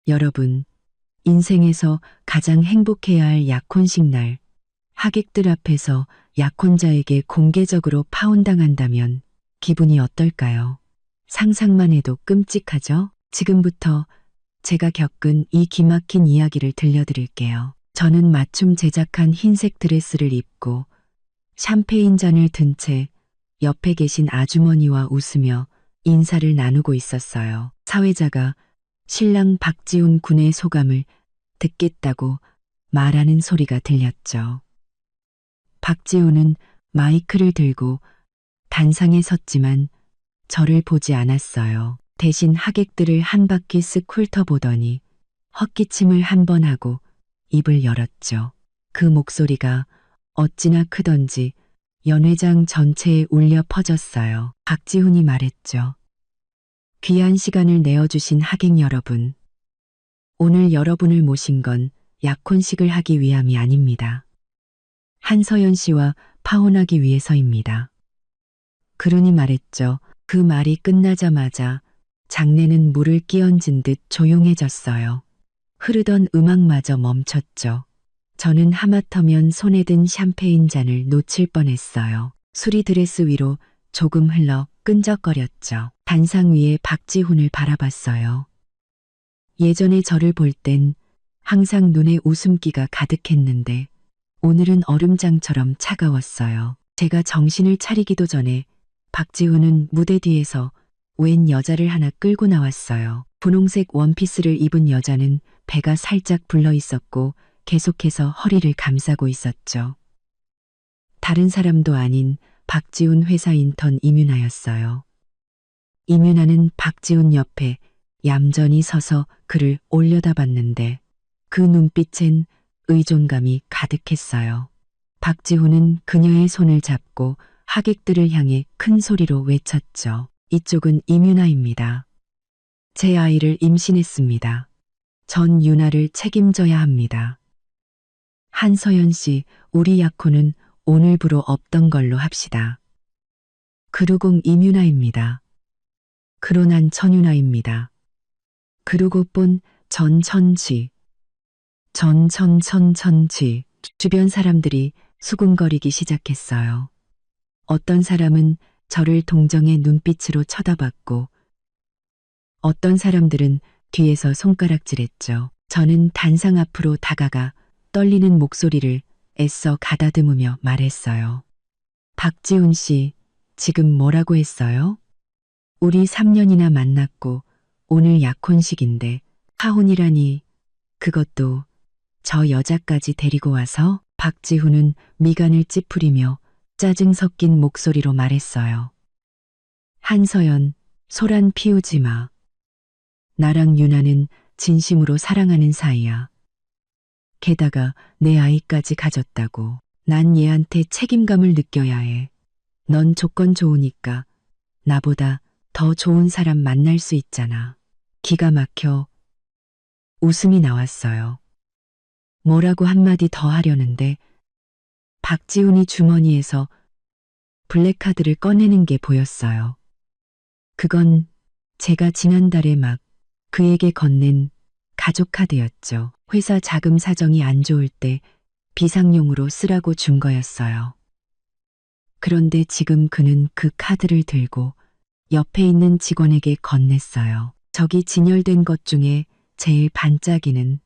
여러분, 인생에서 가장 행복해야 할 약혼식 날, 하객들 앞에서 약혼자에게 공개적으로 파혼당한다면 기분이 어떨까요? 상상만 해도 끔찍하죠? 지금부터 제가 겪은 이 기막힌 이야기를 들려드릴게요. 저는 맞춤 제작한 흰색 드레스를 입고 샴페인 잔을 든 채 옆에 계신 아주머니와 웃으며 인사를 나누고 있었어요. 사회자가 신랑 박지훈 군의 소감을 듣겠다고 말하는 소리가 들렸죠. 박지훈은 마이크를 들고 단상에 섰지만 저를 보지 않았어요. 대신 하객들을 한 바퀴 쓱 훑어보더니 헛기침을 한 번 하고 입을 열었죠. 그 목소리가 어찌나 크던지 연회장 전체에 울려 퍼졌어요. 박지훈이 말했죠. 귀한 시간을 내어주신 하객 여러분. 오늘 여러분을 모신 건 약혼식을 하기 위함이 아닙니다. 한서연 씨와 파혼하기 위해서입니다. 그러니 말했죠. 그 말이 끝나자마자 장내는 물을 끼얹은 듯 조용해졌어요. 흐르던 음악마저 멈췄죠. 저는 하마터면 손에 든 샴페인 잔을 놓칠 뻔했어요. 술이 드레스 위로 조금 흘러 끈적거렸죠. 단상 위에 박지훈을 바라봤어요. 예전에 저를 볼 땐 항상 눈에 웃음기가 가득했는데 오늘은 얼음장처럼 차가웠어요. 제가 정신을 차리기도 전에 박지훈은 무대 뒤에서 웬 여자를 하나 끌고 나왔어요. 분홍색 원피스를 입은 여자는 배가 살짝 불러 있었고 계속해서 허리를 감싸고 있었죠. 다른 사람도 아닌 박지훈 회사 인턴 임윤아였어요. 임윤아는 박지훈 옆에 얌전히 서서 그를 올려다봤는데 그 눈빛엔 의존감이 가득했어요. 박지훈은 그녀의 손을 잡고 하객들을 향해 큰 소리로 외쳤죠. 이쪽은 임윤아입니다. 제 아이를 임신했습니다. 전 윤아를 책임져야 합니다. 한서연 씨, 우리 약혼은 오늘부로 없던 걸로 합시다. 그루공 임윤아입니다. 그로난 천윤아입니다. 그루고 본 전천지. 전천천천지. 주변 사람들이 수군거리기 시작했어요. 어떤 사람은 저를 동정의 눈빛으로 쳐다봤고 어떤 사람들은 뒤에서 손가락질했죠. 저는 단상 앞으로 다가가 떨리는 목소리를 애써 가다듬으며 말했어요. 박지훈 씨, 지금 뭐라고 했어요? 우리 3년이나 만났고 오늘 약혼식인데 파혼이라니, 그것도 저 여자까지 데리고 와서? 박지훈은 미간을 찌푸리며 짜증 섞인 목소리로 말했어요. 한서연, 소란 피우지 마. 나랑 윤아는 진심으로 사랑하는 사이야. 게다가 내 아이까지 가졌다고. 난 얘한테 책임감을 느껴야 해. 넌 조건 좋으니까 나보다 더 좋은 사람 만날 수 있잖아. 기가 막혀 웃음이 나왔어요. 뭐라고 한마디 더 하려는데 박지훈이 주머니에서 블랙카드를 꺼내는 게 보였어요. 그건 제가 지난달에 막 그에게 건넨 가족카드였죠. 회사 자금 사정이 안 좋을 때 비상용으로 쓰라고 준 거였어요. 그런데 지금 그는 그 카드를 들고 옆에 있는 직원에게 건넸어요. 저기 진열된 것 중에 제일 반짝이는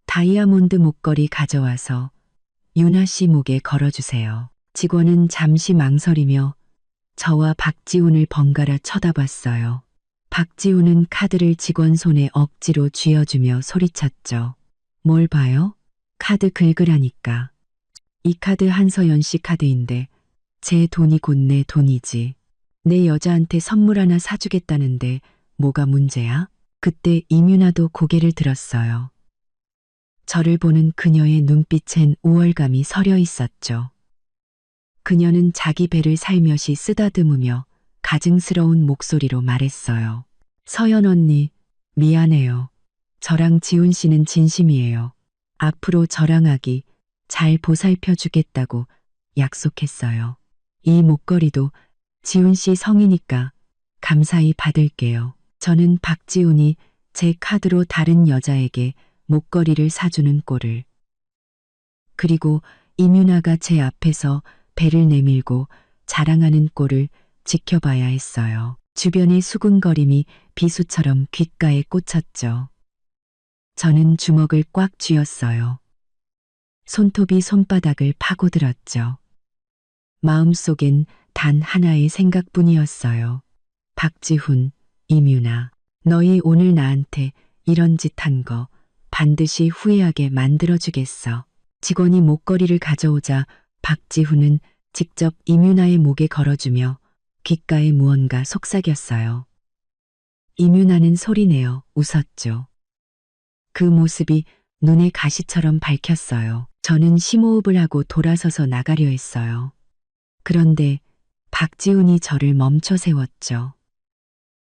다이아몬드 목걸이 가져와서 윤아 씨 목에 걸어주세요. 직원은 잠시 망설이며 저와 박지훈을 번갈아 쳐다봤어요. 박지훈은 카드를 직원 손에 억지로 쥐어주며 소리쳤죠. 뭘 봐요? 카드 긁으라니까. 이 카드 한서연 씨 카드인데 제 돈이 곧 내 돈이지. 내 여자한테 선물 하나 사주겠다는데 뭐가 문제야? 그때 임윤아도 고개를 들었어요. 저를 보는 그녀의 눈빛엔 우월감이 서려 있었죠. 그녀는 자기 배를 살며시 쓰다듬으며 가증스러운 목소리로 말했어요. 서연 언니, 미안해요. 저랑 지훈 씨는 진심이에요. 앞으로 저랑 아기 잘 보살펴 주겠다고 약속했어요. 이 목걸이도 지훈 씨 성이니까 감사히 받을게요. 저는 박지훈이 제 카드로 다른 여자에게 목걸이를 사주는 꼴을. 그리고 이뮤나가 제 앞에서 배를 내밀고 자랑하는 꼴을 지켜봐야 했어요. 주변의 수군거림이 비수처럼 귓가에 꽂혔죠. 저는 주먹을 꽉 쥐었어요. 손톱이 손바닥을 파고들었죠. 마음속엔 단 하나의 생각뿐이었어요. 박지훈, 이뮤나, 너희 오늘 나한테 이런 짓 한 거 반드시 후회하게 만들어주겠어. 직원이 목걸이를 가져오자 박지훈은 직접 이뮤나의 목에 걸어주며 귓가에 무언가 속삭였어요. 이뮤나는 소리내어 웃었죠. 그 모습이 눈의 가시처럼 밝혔어요. 저는 심호흡을 하고 돌아서서 나가려 했어요. 그런데 박지훈이 저를 멈춰 세웠죠.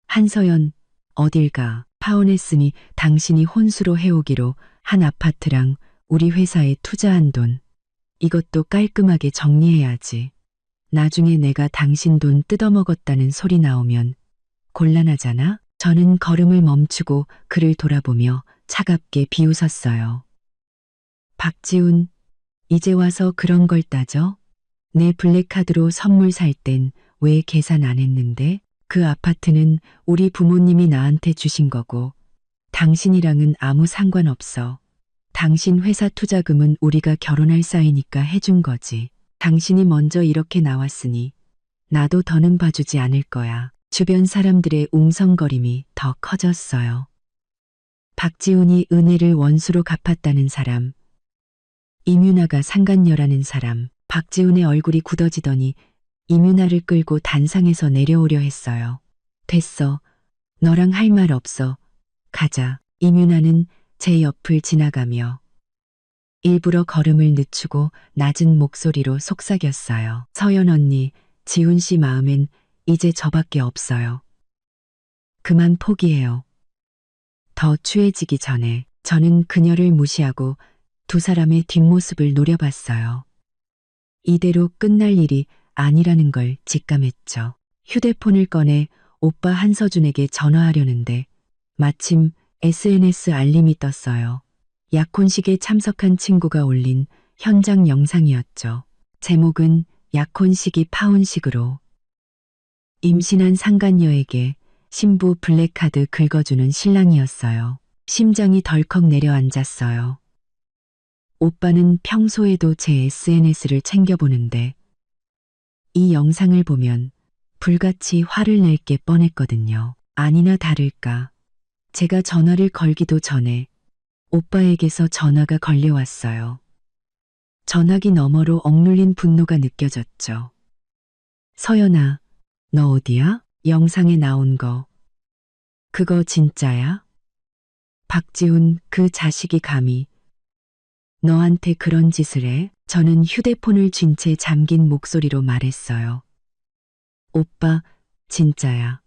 한서연, 어딜 가? 파혼했으니 당신이 혼수로 해오기로 한 아파트랑 우리 회사에 투자한 돈. 이것도 깔끔하게 정리해야지. 나중에 내가 당신 돈 뜯어먹었다는 소리 나오면 곤란하잖아? 저는 걸음을 멈추고 그를 돌아보며 차갑게 비웃었어요. 박지훈, 이제 와서 그런 걸 따져? 내 블랙카드로 선물 살 땐 왜 계산 안 했는데? 그 아파트는 우리 부모님이 나한테 주신 거고 당신이랑은 아무 상관없어. 당신 회사 투자금은 우리가 결혼할 사이니까 해준 거지. 당신이 먼저 이렇게 나왔으니 나도 더는 봐주지 않을 거야. 주변 사람들의 웅성거림이 더 커졌어요. 박지훈이 은혜를 원수로 갚았다는 사람, 이뮤나가 상간녀라는 사람. 박지훈의 얼굴이 굳어지더니 이뮤나를 끌고 단상에서 내려오려 했어요. 됐어. 너랑 할 말 없어. 가자. 이뮤나는 제 옆을 지나가며 일부러 걸음을 늦추고 낮은 목소리로 속삭였어요. 서연 언니, 지훈 씨 마음엔 이제 저밖에 없어요. 그만 포기해요. 더 취해지기 전에 저는 그녀를 무시하고 두 사람의 뒷모습을 노려봤어요. 이대로 끝날 일이 아니라는 걸 직감했죠. 휴대폰을 꺼내 오빠 한서준에게 전화하려는데 마침 SNS 알림이 떴어요. 약혼식에 참석한 친구가 올린 현장 영상이었죠. 제목은 약혼식이 파혼식으로. 임신한 상간녀에게 신부 블랙카드 긁어주는 신랑이었어요. 심장이 덜컥 내려앉았어요. 오빠는 평소에도 제 SNS를 챙겨보는데 이 영상을 보면 불같이 화를 낼 게 뻔했거든요. 아니나 다를까. 제가 전화를 걸기도 전에 오빠에게서 전화가 걸려왔어요. 전화기 너머로 억눌린 분노가 느껴졌죠. 서연아, 너 어디야? 영상에 나온 거. 그거 진짜야? 박지훈, 그 자식이 감히 너한테 그런 짓을 해? 저는 휴대폰을 쥔 채 잠긴 목소리로 말했어요. 오빠, 진짜야.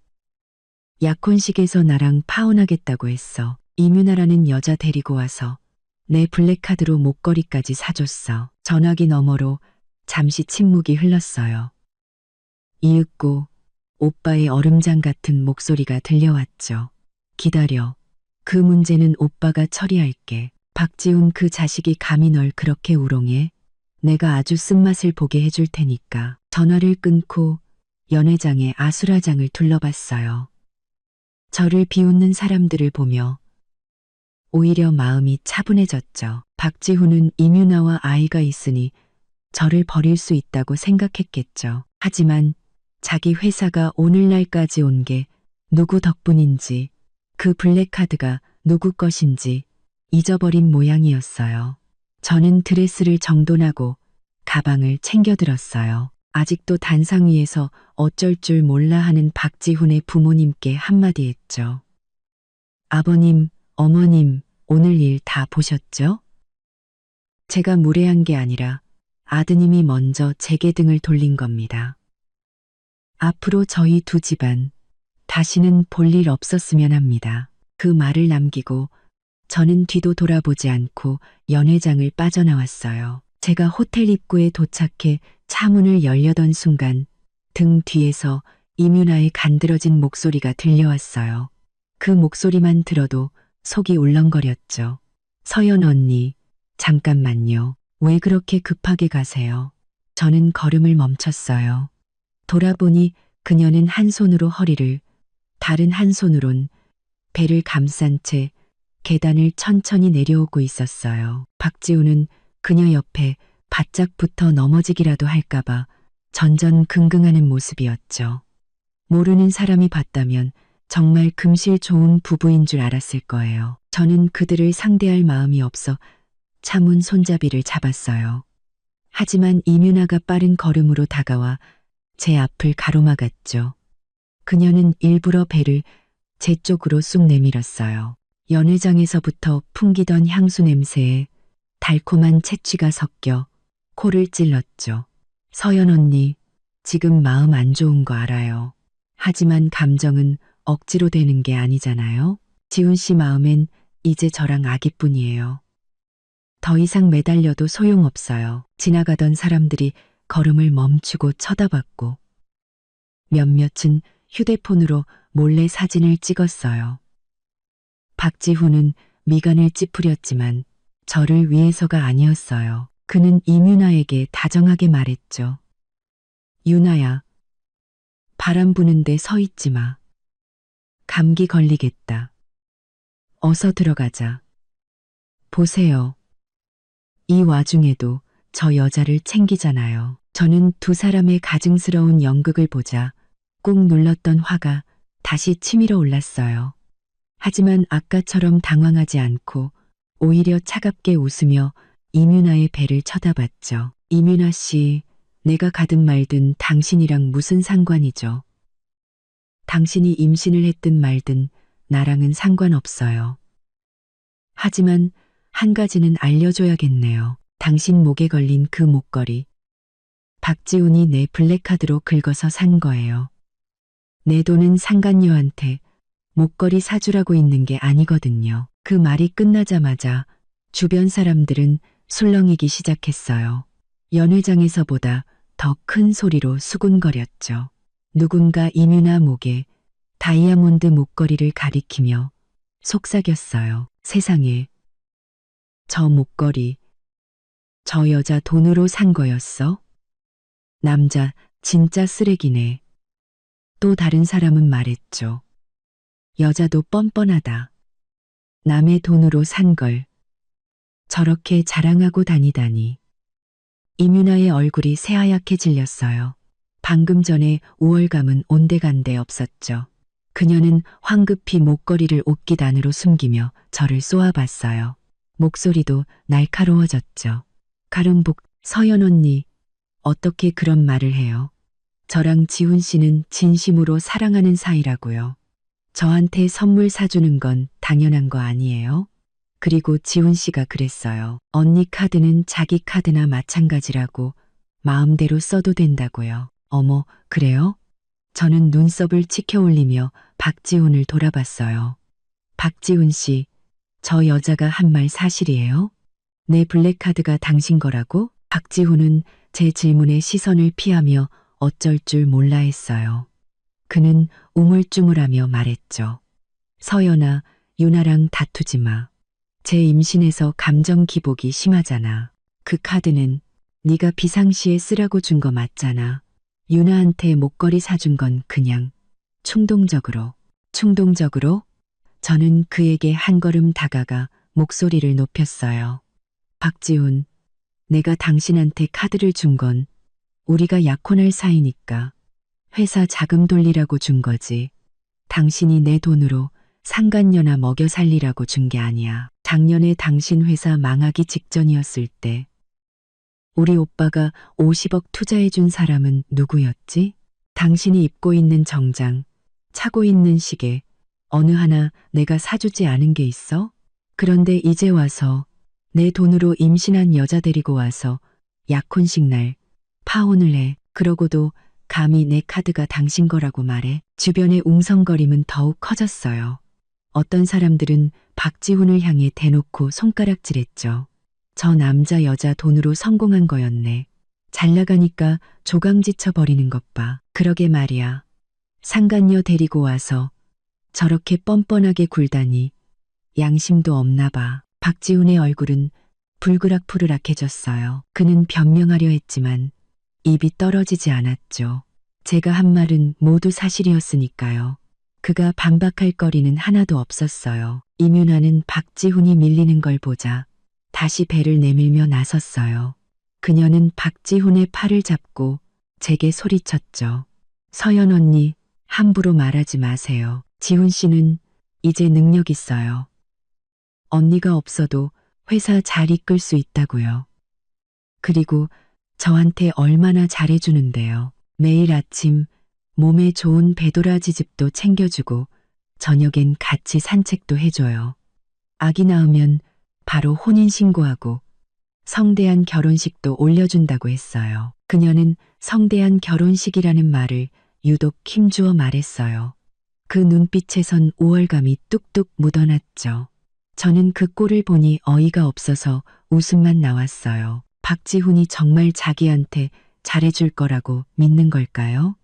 약혼식에서 나랑 파혼하겠다고 했어. 이뮤나라는 여자 데리고 와서 내 블랙카드로 목걸이까지 사줬어. 전화기 너머로 잠시 침묵이 흘렀어요. 이윽고 오빠의 얼음장 같은 목소리가 들려왔죠. 기다려. 그 문제는 오빠가 처리할게. 박지훈, 그 자식이 감히 널 그렇게 우롱해? 내가 아주 쓴맛을 보게 해줄 테니까. 전화를 끊고 연회장의 아수라장을 둘러봤어요. 저를 비웃는 사람들을 보며 오히려 마음이 차분해졌죠. 박지훈은 이뮤나와 아이가 있으니 저를 버릴 수 있다고 생각했겠죠. 하지만 자기 회사가 오늘날까지 온 게 누구 덕분인지, 그 블랙카드가 누구 것인지 잊어버린 모양이었어요. 저는 드레스를 정돈하고 가방을 챙겨들었어요. 아직도 단상 위에서 어쩔 줄 몰라 하는 박지훈의 부모님께 한마디 했죠. 아버님, 어머님, 오늘 일 다 보셨죠? 제가 무례한 게 아니라 아드님이 먼저 제게 등을 돌린 겁니다. 앞으로 저희 두 집안 다시는 볼 일 없었으면 합니다. 그 말을 남기고 저는 뒤도 돌아보지 않고 연회장을 빠져나왔어요. 제가 호텔 입구에 도착해 차문을 열려던 순간 등 뒤에서 이뮤나의 간드러진 목소리가 들려왔어요. 그 목소리만 들어도 속이 울렁거렸죠. 서연 언니, 잠깐만요. 왜 그렇게 급하게 가세요? 저는 걸음을 멈췄어요. 돌아보니 그녀는 한 손으로 허리를, 다른 한 손으론 배를 감싼 채 계단을 천천히 내려오고 있었어요. 박지우는 그녀 옆에 바짝 붙어 넘어지기라도 할까봐 전전긍긍하는 모습이었죠. 모르는 사람이 봤다면 정말 금실 좋은 부부인 줄 알았을 거예요. 저는 그들을 상대할 마음이 없어 차문 손잡이를 잡았어요. 하지만 이민아가 빠른 걸음으로 다가와 제 앞을 가로막았죠. 그녀는 일부러 배를 제 쪽으로 쑥 내밀었어요. 연회장에서부터 풍기던 향수 냄새에 달콤한 채취가 섞여 코를 찔렀죠. 서연 언니, 지금 마음 안 좋은 거 알아요. 하지만 감정은 억지로 되는 게 아니잖아요. 지훈 씨 마음엔 이제 저랑 아기뿐이에요. 더 이상 매달려도 소용없어요. 지나가던 사람들이 걸음을 멈추고 쳐다봤고 몇몇은 휴대폰으로 몰래 사진을 찍었어요. 박지훈은 미간을 찌푸렸지만 저를 위해서가 아니었어요. 그는 이민아에게 다정하게 말했죠. 유나야, 바람 부는데 서 있지 마. 감기 걸리겠다. 어서 들어가자. 보세요. 이 와중에도 저 여자를 챙기잖아요. 저는 두 사람의 가증스러운 연극을 보자 꾹 눌렀던 화가 다시 치밀어 올랐어요. 하지만 아까처럼 당황하지 않고 오히려 차갑게 웃으며 이민아의 배를 쳐다봤죠. 이민아 씨, 내가 가든 말든 당신이랑 무슨 상관이죠? 당신이 임신을 했든 말든 나랑은 상관없어요. 하지만 한 가지는 알려줘야겠네요. 당신 목에 걸린 그 목걸이. 박지훈이 내 블랙카드로 긁어서 산 거예요. 내 돈은 상간녀한테 목걸이 사주라고 있는 게 아니거든요. 그 말이 끝나자마자 주변 사람들은 술렁이기 시작했어요. 연회장에서보다 더 큰 소리로 수군거렸죠. 누군가 이민아 목에 다이아몬드 목걸이를 가리키며 속삭였어요. 세상에, 저 목걸이, 저 여자 돈으로 산 거였어? 남자 진짜 쓰레기네. 또 다른 사람은 말했죠. 여자도 뻔뻔하다. 남의 돈으로 산 걸 저렇게 자랑하고 다니다니. 이민아의 얼굴이 새하얗게 질렸어요. 방금 전에 우월감은 온데간데 없었죠. 그녀는 황급히 목걸이를 옷깃 안으로 숨기며 저를 쏘아봤어요. 목소리도 날카로워졌죠. 가름복, 서연 언니, 어떻게 그런 말을 해요? 저랑 지훈 씨는 진심으로 사랑하는 사이라고요. 저한테 선물 사주는 건 당연한 거 아니에요? 그리고 지훈 씨가 그랬어요. 언니 카드는 자기 카드나 마찬가지라고 마음대로 써도 된다고요. 어머, 그래요? 저는 눈썹을 치켜 올리며 박지훈을 돌아봤어요. 박지훈 씨, 저 여자가 한 말 사실이에요? 내 블랙카드가 당신 거라고? 박지훈은 제 질문에 시선을 피하며 어쩔 줄 몰라 했어요. 그는 우물쭈물하며 말했죠. 서연아, 유나랑 다투지 마. 제 임신에서 감정 기복이 심하잖아. 그 카드는 네가 비상시에 쓰라고 준 거 맞잖아. 유나한테 목걸이 사준 건 그냥 충동적으로. 충동적으로? 저는 그에게 한 걸음 다가가 목소리를 높였어요. 박지훈, 내가 당신한테 카드를 준 건 우리가 약혼할 사이니까 회사 자금 돌리라고 준 거지. 당신이 내 돈으로 상간녀나 먹여 살리라고 준 게 아니야. 작년에 당신 회사 망하기 직전이었을 때 우리 오빠가 50억 투자해 준 사람은 누구였지? 당신이 입고 있는 정장, 차고 있는 시계, 어느 하나 내가 사주지 않은 게 있어? 그런데 이제 와서 내 돈으로 임신한 여자 데리고 와서 약혼식 날 파혼을 해. 그러고도 감히 내 카드가 당신 거라고 말해. 주변의 웅성거림은 더욱 커졌어요. 어떤 사람들은 박지훈을 향해 대놓고 손가락질했죠. 저 남자 여자 돈으로 성공한 거였네. 잘 나가니까 조강지쳐 버리는 것 봐. 그러게 말이야. 상간녀 데리고 와서 저렇게 뻔뻔하게 굴다니 양심도 없나 봐. 박지훈의 얼굴은 불그락푸르락해졌어요. 그는 변명하려 했지만 입이 떨어지지 않았죠. 제가 한 말은 모두 사실이었으니까요. 그가 반박할 거리는 하나도 없었어요. 이윤아는 박지훈이 밀리는 걸 보자 다시 배를 내밀며 나섰어요. 그녀는 박지훈의 팔을 잡고 제게 소리쳤죠. 서연 언니, 함부로 말하지 마세요. 지훈 씨는 이제 능력 있어요. 언니가 없어도 회사 잘 이끌 수 있다고요. 그리고 저한테 얼마나 잘해주는데요. 매일 아침 몸에 좋은 배도라지즙도 챙겨주고 저녁엔 같이 산책도 해줘요. 아기 낳으면 바로 혼인신고하고 성대한 결혼식도 올려준다고 했어요. 그녀는 성대한 결혼식이라는 말을 유독 힘주어 말했어요. 그 눈빛에선 우월감이 뚝뚝 묻어났죠. 저는 그 꼴을 보니 어이가 없어서 웃음만 나왔어요. 박지훈이 정말 자기한테 잘해줄 거라고 믿는 걸까요?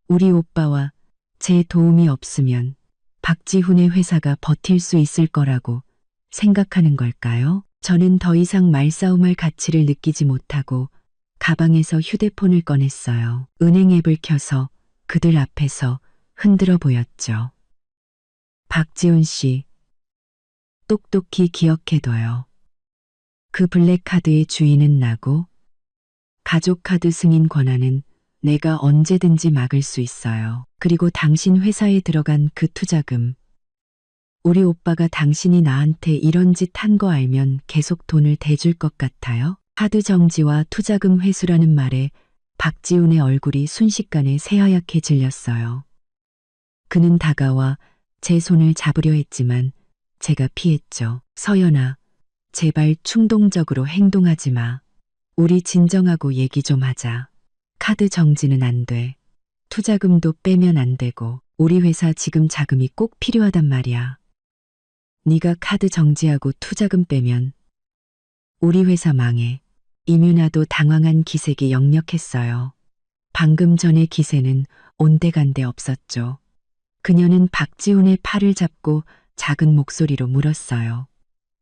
우리 오빠와 제 도움이 없으면 박지훈의 회사가 버틸 수 있을 거라고 생각하는 걸까요? 저는 더 이상 말싸움할 가치를 느끼지 못하고 가방에서 휴대폰을 꺼냈어요. 은행 앱을 켜서 그들 앞에서 흔들어 보였죠. 박지훈 씨, 똑똑히 기억해둬요. 그 블랙카드의 주인은 나고 가족카드 승인 권한은 내가 언제든지 막을 수 있어요. 그리고 당신 회사에 들어간 그 투자금. 우리 오빠가 당신이 나한테 이런 짓 한 거 알면 계속 돈을 대줄 것 같아요? 카드 정지와 투자금 회수라는 말에 박지훈의 얼굴이 순식간에 새하얗게 질렸어요. 그는 다가와 제 손을 잡으려 했지만 제가 피했죠. 서연아, 제발 충동적으로 행동하지 마. 우리 진정하고 얘기 좀 하자. 카드 정지는 안 돼. 투자금도 빼면 안 되고 우리 회사 지금 자금이 꼭 필요하단 말이야. 네가 카드 정지하고 투자금 빼면 우리 회사 망해. 이윤아도 당황한 기색이 역력했어요. 방금 전의 기세는 온데간데 없었죠. 그녀는 박지훈의 팔을 잡고 작은 목소리로 물었어요.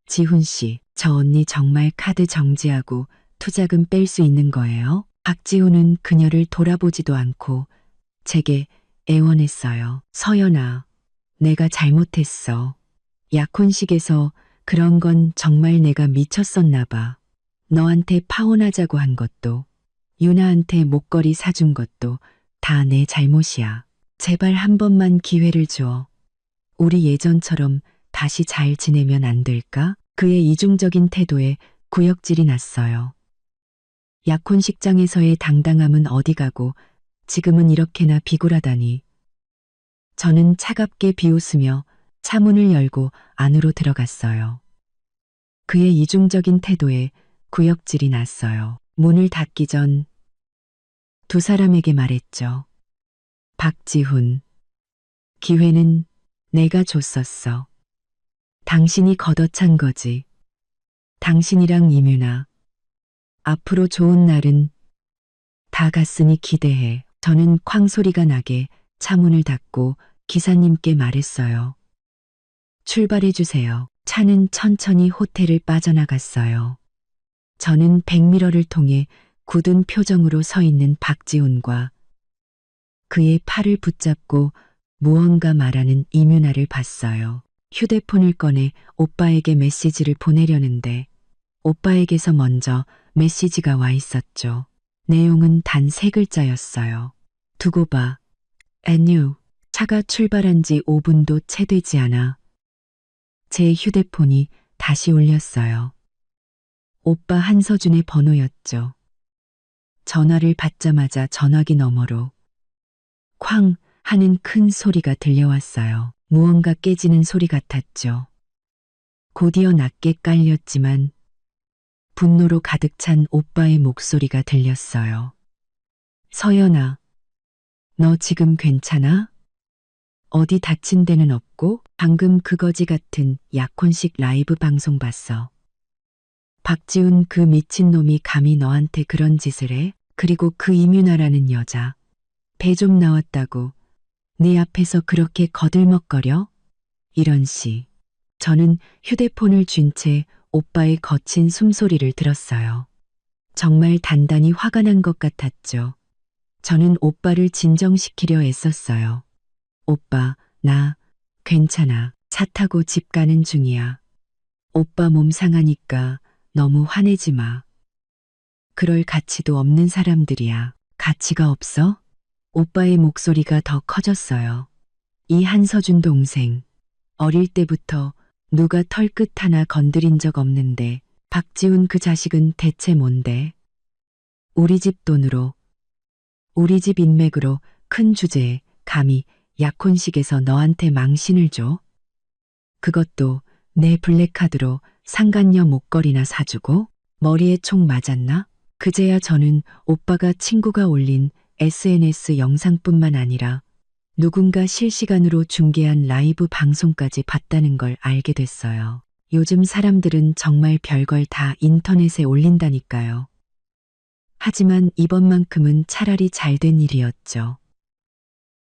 지훈 씨, 저 언니 정말 카드 정지하고 투자금 뺄 수 있는 거예요? 박지훈은 그녀를 돌아보지도 않고 제게 애원했어요. 서연아, 내가 잘못했어. 약혼식에서 그런 건 정말 내가 미쳤었나 봐. 너한테 파혼하자고 한 것도, 유나한테 목걸이 사준 것도 다 내 잘못이야. 제발 한 번만 기회를 줘. 우리 예전처럼 다시 잘 지내면 안 될까? 그의 이중적인 태도에 구역질이 났어요. 약혼식장에서의 당당함은 어디 가고 지금은 이렇게나 비굴하다니. 저는 차갑게 비웃으며 차문을 열고 안으로 들어갔어요. 그의 이중적인 태도에 구역질이 났어요. 문을 닫기 전 두 사람에게 말했죠. 박지훈, 기회는 내가 줬었어. 당신이 걷어찬 거지. 당신이랑 이윤아, 앞으로 좋은 날은 다 갔으니 기대해. 저는 쾅 소리가 나게 차문을 닫고 기사님께 말했어요. 출발해 주세요. 차는 천천히 호텔을 빠져나갔어요. 저는 백미러를 통해 굳은 표정으로 서 있는 박지훈과 그의 팔을 붙잡고 무언가 말하는 이윤아를 봤어요. 휴대폰을 꺼내 오빠에게 메시지를 보내려는데 오빠에게서 먼저 메시지가 와 있었죠. 내용은 단 3글자였어요. 두고 봐. 애뉴. 차가 출발한 지 5분도 채 되지 않아 제 휴대폰이 다시 울렸어요. 오빠 한서준의 번호였죠. 전화를 받자마자 전화기 너머로 쾅 하는 큰 소리가 들려왔어요. 무언가 깨지는 소리 같았죠. 곧이어 낮게 깔렸지만 분노로 가득 찬 오빠의 목소리가 들렸어요. 서연아, 너 지금 괜찮아? 어디 다친 데는 없고? 방금 그 거지 같은 약혼식 라이브 방송 봤어. 박지훈 그 미친놈이 감히 너한테 그런 짓을 해? 그리고 그 이윤아라는 여자. 배 좀 나왔다고 네 앞에서 그렇게 거들먹거려? 이런 씨. 저는 휴대폰을 쥔 채 오빠의 거친 숨소리를 들었어요. 정말 단단히 화가 난 것 같았죠. 저는 오빠를 진정시키려 애썼어요. 오빠, 나 괜찮아. 차 타고 집 가는 중이야. 오빠 몸 상하니까 너무 화내지 마. 그럴 가치도 없는 사람들이야. 가치가 없어? 오빠의 목소리가 더 커졌어요. 이 한서준 동생. 어릴 때부터 누가 털끝 하나 건드린 적 없는데 박지훈 그 자식은 대체 뭔데? 우리 집 돈으로, 우리 집 인맥으로 큰 주제에 감히 약혼식에서 너한테 망신을 줘? 그것도 내 블랙카드로 상간녀 목걸이나 사주고? 머리에 총 맞았나? 그제야 저는 오빠가 친구가 올린 SNS 영상뿐만 아니라 누군가 실시간으로 중계한 라이브 방송까지 봤다는 걸 알게 됐어요. 요즘 사람들은 정말 별걸 다 인터넷에 올린다니까요. 하지만 이번만큼은 차라리 잘된 일이었죠.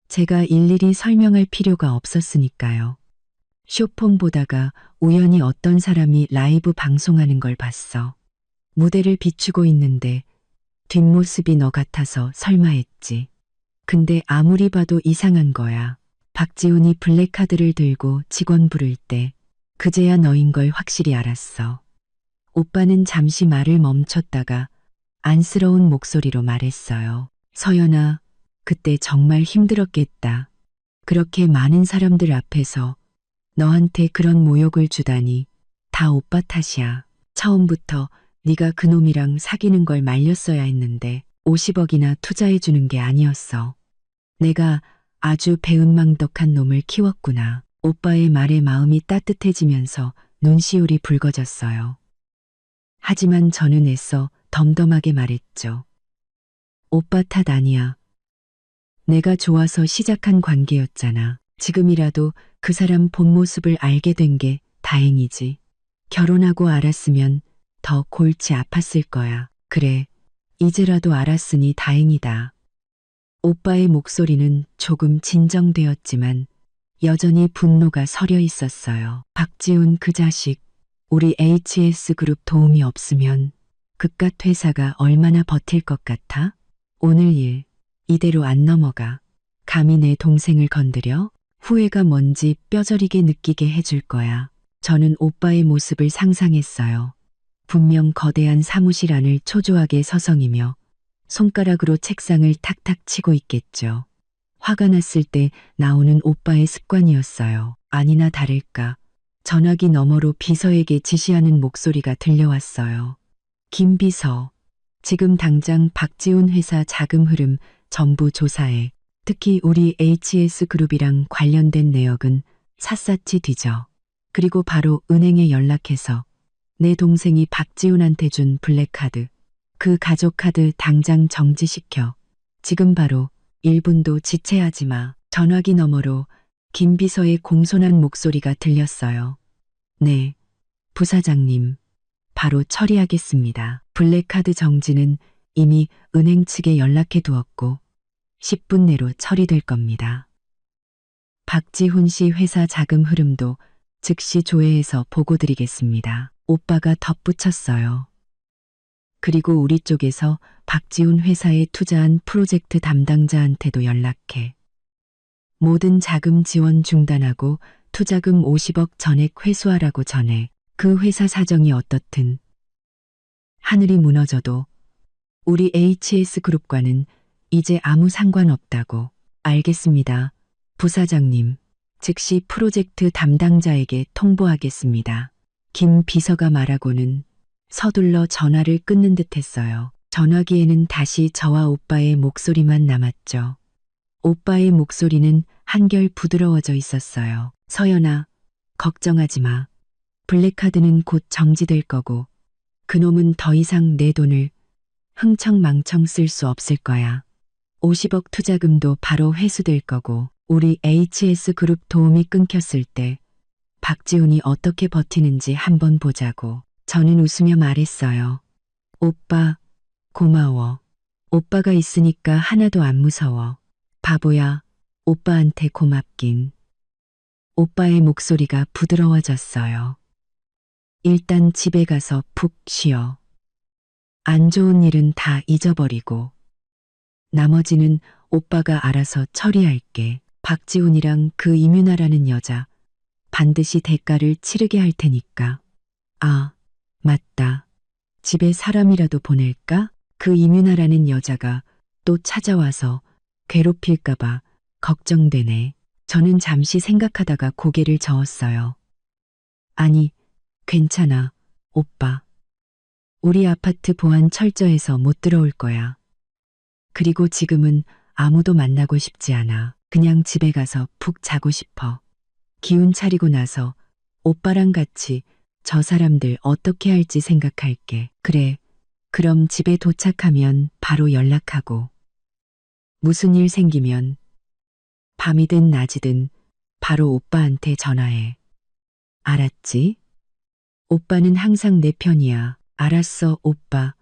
제가 일일이 설명할 필요가 없었으니까요. 쇼폼 보다가 우연히 어떤 사람이 라이브 방송하는 걸 봤어. 무대를 비추고 있는데 뒷모습이 너 같아서 설마 했지. 근데 아무리 봐도 이상한 거야. 박지훈이 블랙카드를 들고 직원 부를 때 그제야 너인 걸 확실히 알았어. 오빠는 잠시 말을 멈췄다가 안쓰러운 목소리로 말했어요. 서연아, 그때 정말 힘들었겠다. 그렇게 많은 사람들 앞에서 너한테 그런 모욕을 주다니 다 오빠 탓이야. 처음부터 네가 그놈이랑 사귀는 걸 말렸어야 했는데 50억이나 투자해 주는 게 아니었어. 내가 아주 배은망덕한 놈을 키웠구나. 오빠의 말에 마음이 따뜻해지면서 눈시울이 붉어졌어요. 하지만 저는 애써 덤덤하게 말했죠. 오빠 탓 아니야. 내가 좋아서 시작한 관계였잖아. 지금이라도 그 사람 본 모습을 알게 된 게 다행이지. 결혼하고 알았으면 더 골치 아팠을 거야. 그래, 이제라도 알았으니 다행이다. 오빠의 목소리는 조금 진정되었지만 여전히 분노가 서려 있었어요. 박지훈 그 자식, 우리 HS그룹 도움이 없으면 그깟 회사가 얼마나 버틸 것 같아? 오늘 일, 이대로 안 넘어가. 감히 내 동생을 건드려? 후회가 뭔지 뼈저리게 느끼게 해줄 거야. 저는 오빠의 모습을 상상했어요. 분명 거대한 사무실 안을 초조하게 서성이며 손가락으로 책상을 탁탁 치고 있겠죠. 화가 났을 때 나오는 오빠의 습관이었어요. 아니나 다를까 전화기 너머로 비서에게 지시하는 목소리가 들려왔어요. 김 비서, 지금 당장 박지훈 회사 자금 흐름 전부 조사해. 특히 우리 HS그룹이랑 관련된 내역은 샅샅이 뒤져. 그리고 바로 은행에 연락해서 내 동생이 박지훈한테 준 블랙카드, 그 가족카드 당장 정지시켜. 지금 바로 1분도 지체하지 마. 전화기 너머로 김 비서의 공손한 목소리가 들렸어요. 네, 부사장님. 바로 처리하겠습니다. 블랙카드 정지는 이미 은행 측에 연락해 두었고 10분 내로 처리될 겁니다. 박지훈 씨 회사 자금 흐름도 즉시 조회해서 보고드리겠습니다. 오빠가 덧붙였어요. 그리고 우리 쪽에서 박지훈 회사에 투자한 프로젝트 담당자한테도 연락해. 모든 자금 지원 중단하고 투자금 50억 전액 회수하라고 전해. 그 회사 사정이 어떻든 하늘이 무너져도 우리 HS그룹과는 이제 아무 상관없다고. 알겠습니다. 부사장님, 즉시 프로젝트 담당자에게 통보하겠습니다. 김 비서가 말하고는 서둘러 전화를 끊는 듯 했어요. 전화기에는 다시 저와 오빠의 목소리만 남았죠. 오빠의 목소리는 한결 부드러워져 있었어요. 서연아, 걱정하지 마. 블랙카드는 곧 정지될 거고 그놈은 더 이상 내 돈을 흥청망청 쓸 수 없을 거야. 50억 투자금도 바로 회수될 거고 우리 HS그룹 도움이 끊겼을 때 박지훈이 어떻게 버티는지 한번 보자고. 저는 웃으며 말했어요. 오빠, 고마워. 오빠가 있으니까 하나도 안 무서워. 바보야, 오빠한테 고맙긴. 오빠의 목소리가 부드러워졌어요. 일단 집에 가서 푹 쉬어. 안 좋은 일은 다 잊어버리고 나머지는 오빠가 알아서 처리할게. 박지훈이랑 그 이민아라는 여자 반드시 대가를 치르게 할 테니까. 아, 맞다. 집에 사람이라도 보낼까? 그 이민아라는 여자가 또 찾아와서 괴롭힐까봐 걱정되네. 저는 잠시 생각하다가 고개를 저었어요. 아니, 괜찮아, 오빠. 우리 아파트 보안 철저해서 못 들어올 거야. 그리고 지금은 아무도 만나고 싶지 않아. 그냥 집에 가서 푹 자고 싶어. 기운 차리고 나서 오빠랑 같이 저 사람들 어떻게 할지 생각할게. 그래, 그럼 집에 도착하면 바로 연락하고. 무슨 일 생기면 밤이든 낮이든 바로 오빠한테 전화해. 알았지? 오빠는 항상 내 편이야. 알았어, 오빠.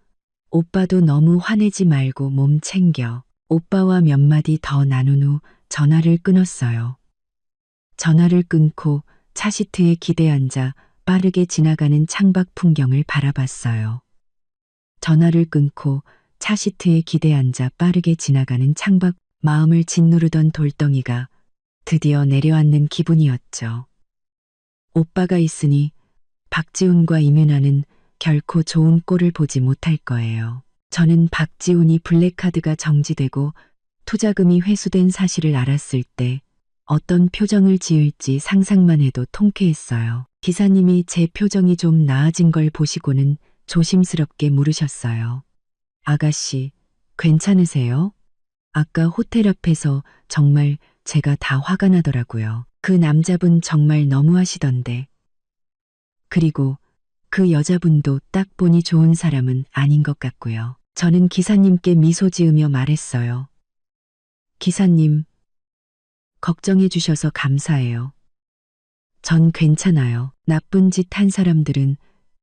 오빠도 너무 화내지 말고 몸 챙겨. 오빠와 몇 마디 더 나눈 후 전화를 끊었어요. 전화를 끊고 차 시트에 기대 앉아 빠르게 지나가는 창밖 풍경을 바라봤어요. 전화를 끊고 차 시트에 기대 앉아 빠르게 지나가는 창밖, 마음을 짓누르던 돌덩이가 드디어 내려앉는 기분이었죠. 오빠가 있으니 박지훈과 이민아는 결코 좋은 꼴을 보지 못할 거예요. 저는 박지훈이 블랙카드가 정지되고 투자금이 회수된 사실을 알았을 때 어떤 표정을 지을지 상상만 해도 통쾌했어요. 기사님이 제 표정이 좀 나아진 걸 보시고는 조심스럽게 물으셨어요. 아가씨, 괜찮으세요? 아까 호텔 앞에서 정말 제가 다 화가 나더라고요. 그 남자분 정말 너무하시던데. 그리고 그 여자분도 딱 보니 좋은 사람은 아닌 것 같고요. 저는 기사님께 미소 지으며 말했어요. 기사님, 걱정해 주셔서 감사해요. 전 괜찮아요. 나쁜 짓 한 사람들은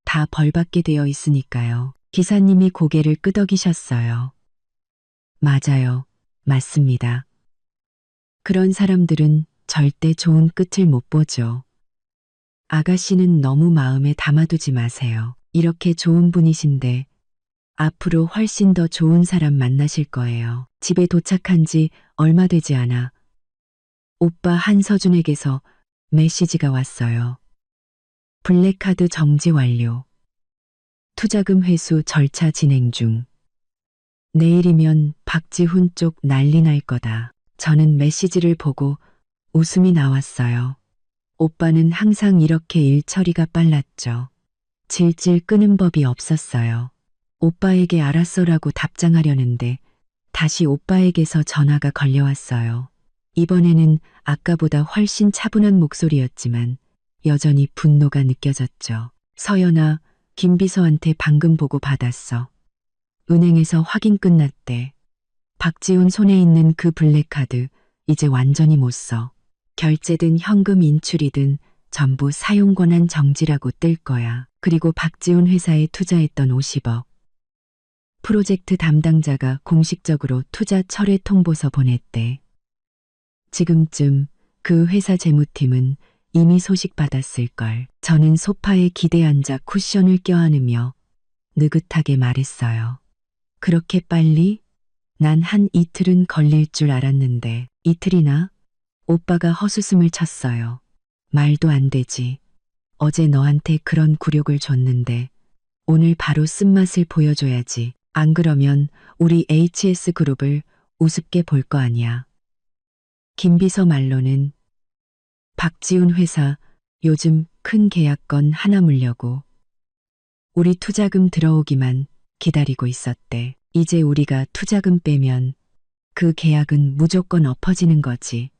다 벌받게 되어 있으니까요. 기사님이 고개를 끄덕이셨어요. 맞아요. 맞습니다. 그런 사람들은 절대 좋은 끝을 못 보죠. 아가씨는 너무 마음에 담아두지 마세요. 이렇게 좋은 분이신데 앞으로 훨씬 더 좋은 사람 만나실 거예요. 집에 도착한 지 얼마 되지 않아 오빠 한서준에게서 메시지가 왔어요. 블랙카드 정지 완료. 투자금 회수 절차 진행 중. 내일이면 박지훈 쪽 난리 날 거다. 저는 메시지를 보고 웃음이 나왔어요. 오빠는 항상 이렇게 일 처리가 빨랐죠. 질질 끄는 법이 없었어요. 오빠에게 알았어라고 답장하려는데 다시 오빠에게서 전화가 걸려왔어요. 이번에는 아까보다 훨씬 차분한 목소리였지만 여전히 분노가 느껴졌죠. 서연아, 김 비서한테 방금 보고 받았어. 은행에서 확인 끝났대. 박지훈 손에 있는 그 블랙카드 이제 완전히 못 써. 결제든 현금 인출이든 전부 사용 권한 정지라고 뜰 거야. 그리고 박지훈 회사에 투자했던 50억. 프로젝트 담당자가 공식적으로 투자 철회 통보서 보냈대. 지금쯤 그 회사 재무팀은 이미 소식받았을걸. 저는 소파에 기대 앉아 쿠션을 껴안으며 느긋하게 말했어요. 그렇게 빨리? 난 한 이틀은 걸릴 줄 알았는데. 이틀이나? 오빠가 헛웃음을 쳤어요. 말도 안 되지. 어제 너한테 그런 굴욕을 줬는데 오늘 바로 쓴맛을 보여줘야지. 안 그러면 우리 HS그룹을 우습게 볼 거 아니야. 김비서 말로는 박지훈 회사 요즘 큰 계약건 하나 물려고 우리 투자금 들어오기만 기다리고 있었대. 이제 우리가 투자금 빼면 그 계약은 무조건 엎어지는 거지.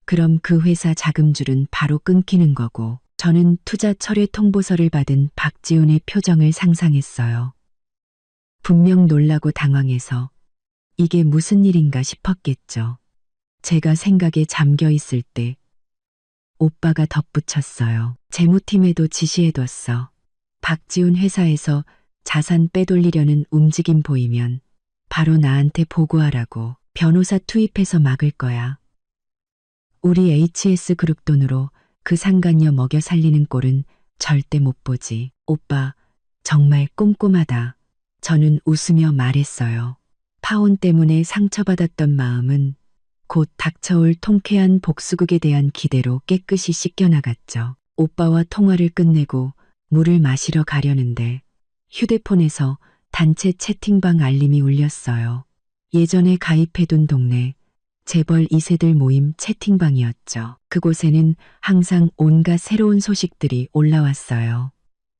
그럼 그 회사 자금줄은 바로 끊기는 거고. 저는 투자 철회 통보서를 받은 박지훈의 표정을 상상했어요. 분명 놀라고 당황해서 이게 무슨 일인가 싶었겠죠. 제가 생각에 잠겨 있을 때 오빠가 덧붙였어요. 재무팀에도 지시해뒀어. 박지훈 회사에서 자산 빼돌리려는 움직임 보이면 바로 나한테 보고하라고. 변호사 투입해서 막을 거야. 우리 HS그룹 돈으로 그 상간녀 먹여 살리는 꼴은 절대 못 보지. 오빠, 정말 꼼꼼하다. 저는 웃으며 말했어요. 파혼 때문에 상처받았던 마음은 곧 닥쳐올 통쾌한 복수극에 대한 기대로 깨끗이 씻겨나갔죠. 오빠와 통화를 끝내고 물을 마시러 가려는데 휴대폰에서 단체 채팅방 알림이 울렸어요. 예전에 가입해둔 동네 재벌 2세들 모임 채팅방이었죠. 그곳에는 항상 온갖 새로운 소식들이 올라왔어요.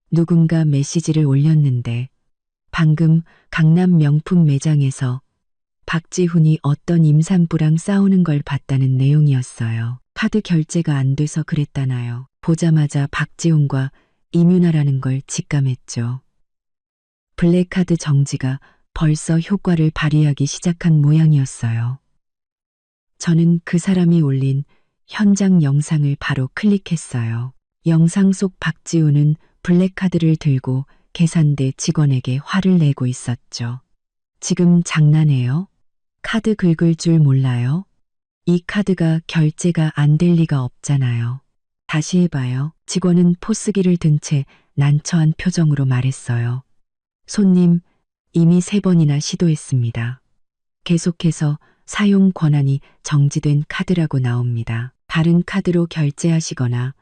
누군가 메시지를 올렸는데 방금 강남 명품 매장에서 박지훈이 어떤 임산부랑 싸우는 걸 봤다는 내용이었어요. 카드 결제가 안 돼서 그랬다나요. 보자마자 박지훈과 임윤아라는 걸 직감했죠. 블랙카드 정지가 벌써 효과를 발휘하기 시작한 모양이었어요. 저는 그 사람이 올린 현장 영상을 바로 클릭했어요. 영상 속 박지훈은 블랙카드를 들고 계산대 직원에게 화를 내고 있었죠. 지금 장난해요? 카드 긁을 줄 몰라요? 이 카드가 결제가 안 될 리가 없잖아요. 다시 해봐요. 직원은 포스기를 든 채 난처한 표정으로 말했어요. 손님, 이미 3번이나 시도했습니다. 계속해서 사용 권한이 정지된 카드라고 나옵니다. 다른 카드로 결제하시거나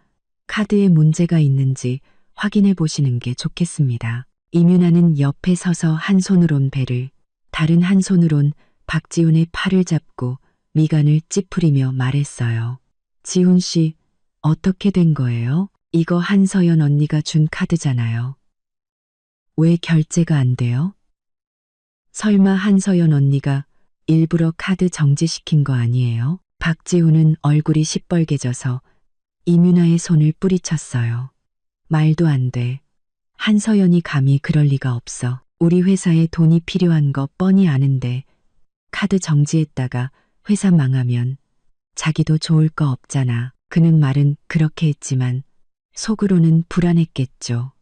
카드에 문제가 있는지 확인해 보시는 게 좋겠습니다. 임윤아는 옆에 서서 한 손으론 배를, 다른 한 손으론 박지훈의 팔을 잡고 미간을 찌푸리며 말했어요. 지훈 씨, 어떻게 된 거예요? 이거 한서연 언니가 준 카드잖아요. 왜 결제가 안 돼요? 설마 한서연 언니가 일부러 카드 정지시킨 거 아니에요? 박지훈은 얼굴이 시뻘개져서 임윤아의 손을 뿌리쳤어요. 말도 안 돼. 한서연이 감히 그럴 리가 없어. 우리 회사에 돈이 필요한 거 뻔히 아는데 카드 정지했다가 회사 망하면 자기도 좋을 거 없잖아. 그는 말은 그렇게 했지만 속으로는 불안했겠죠.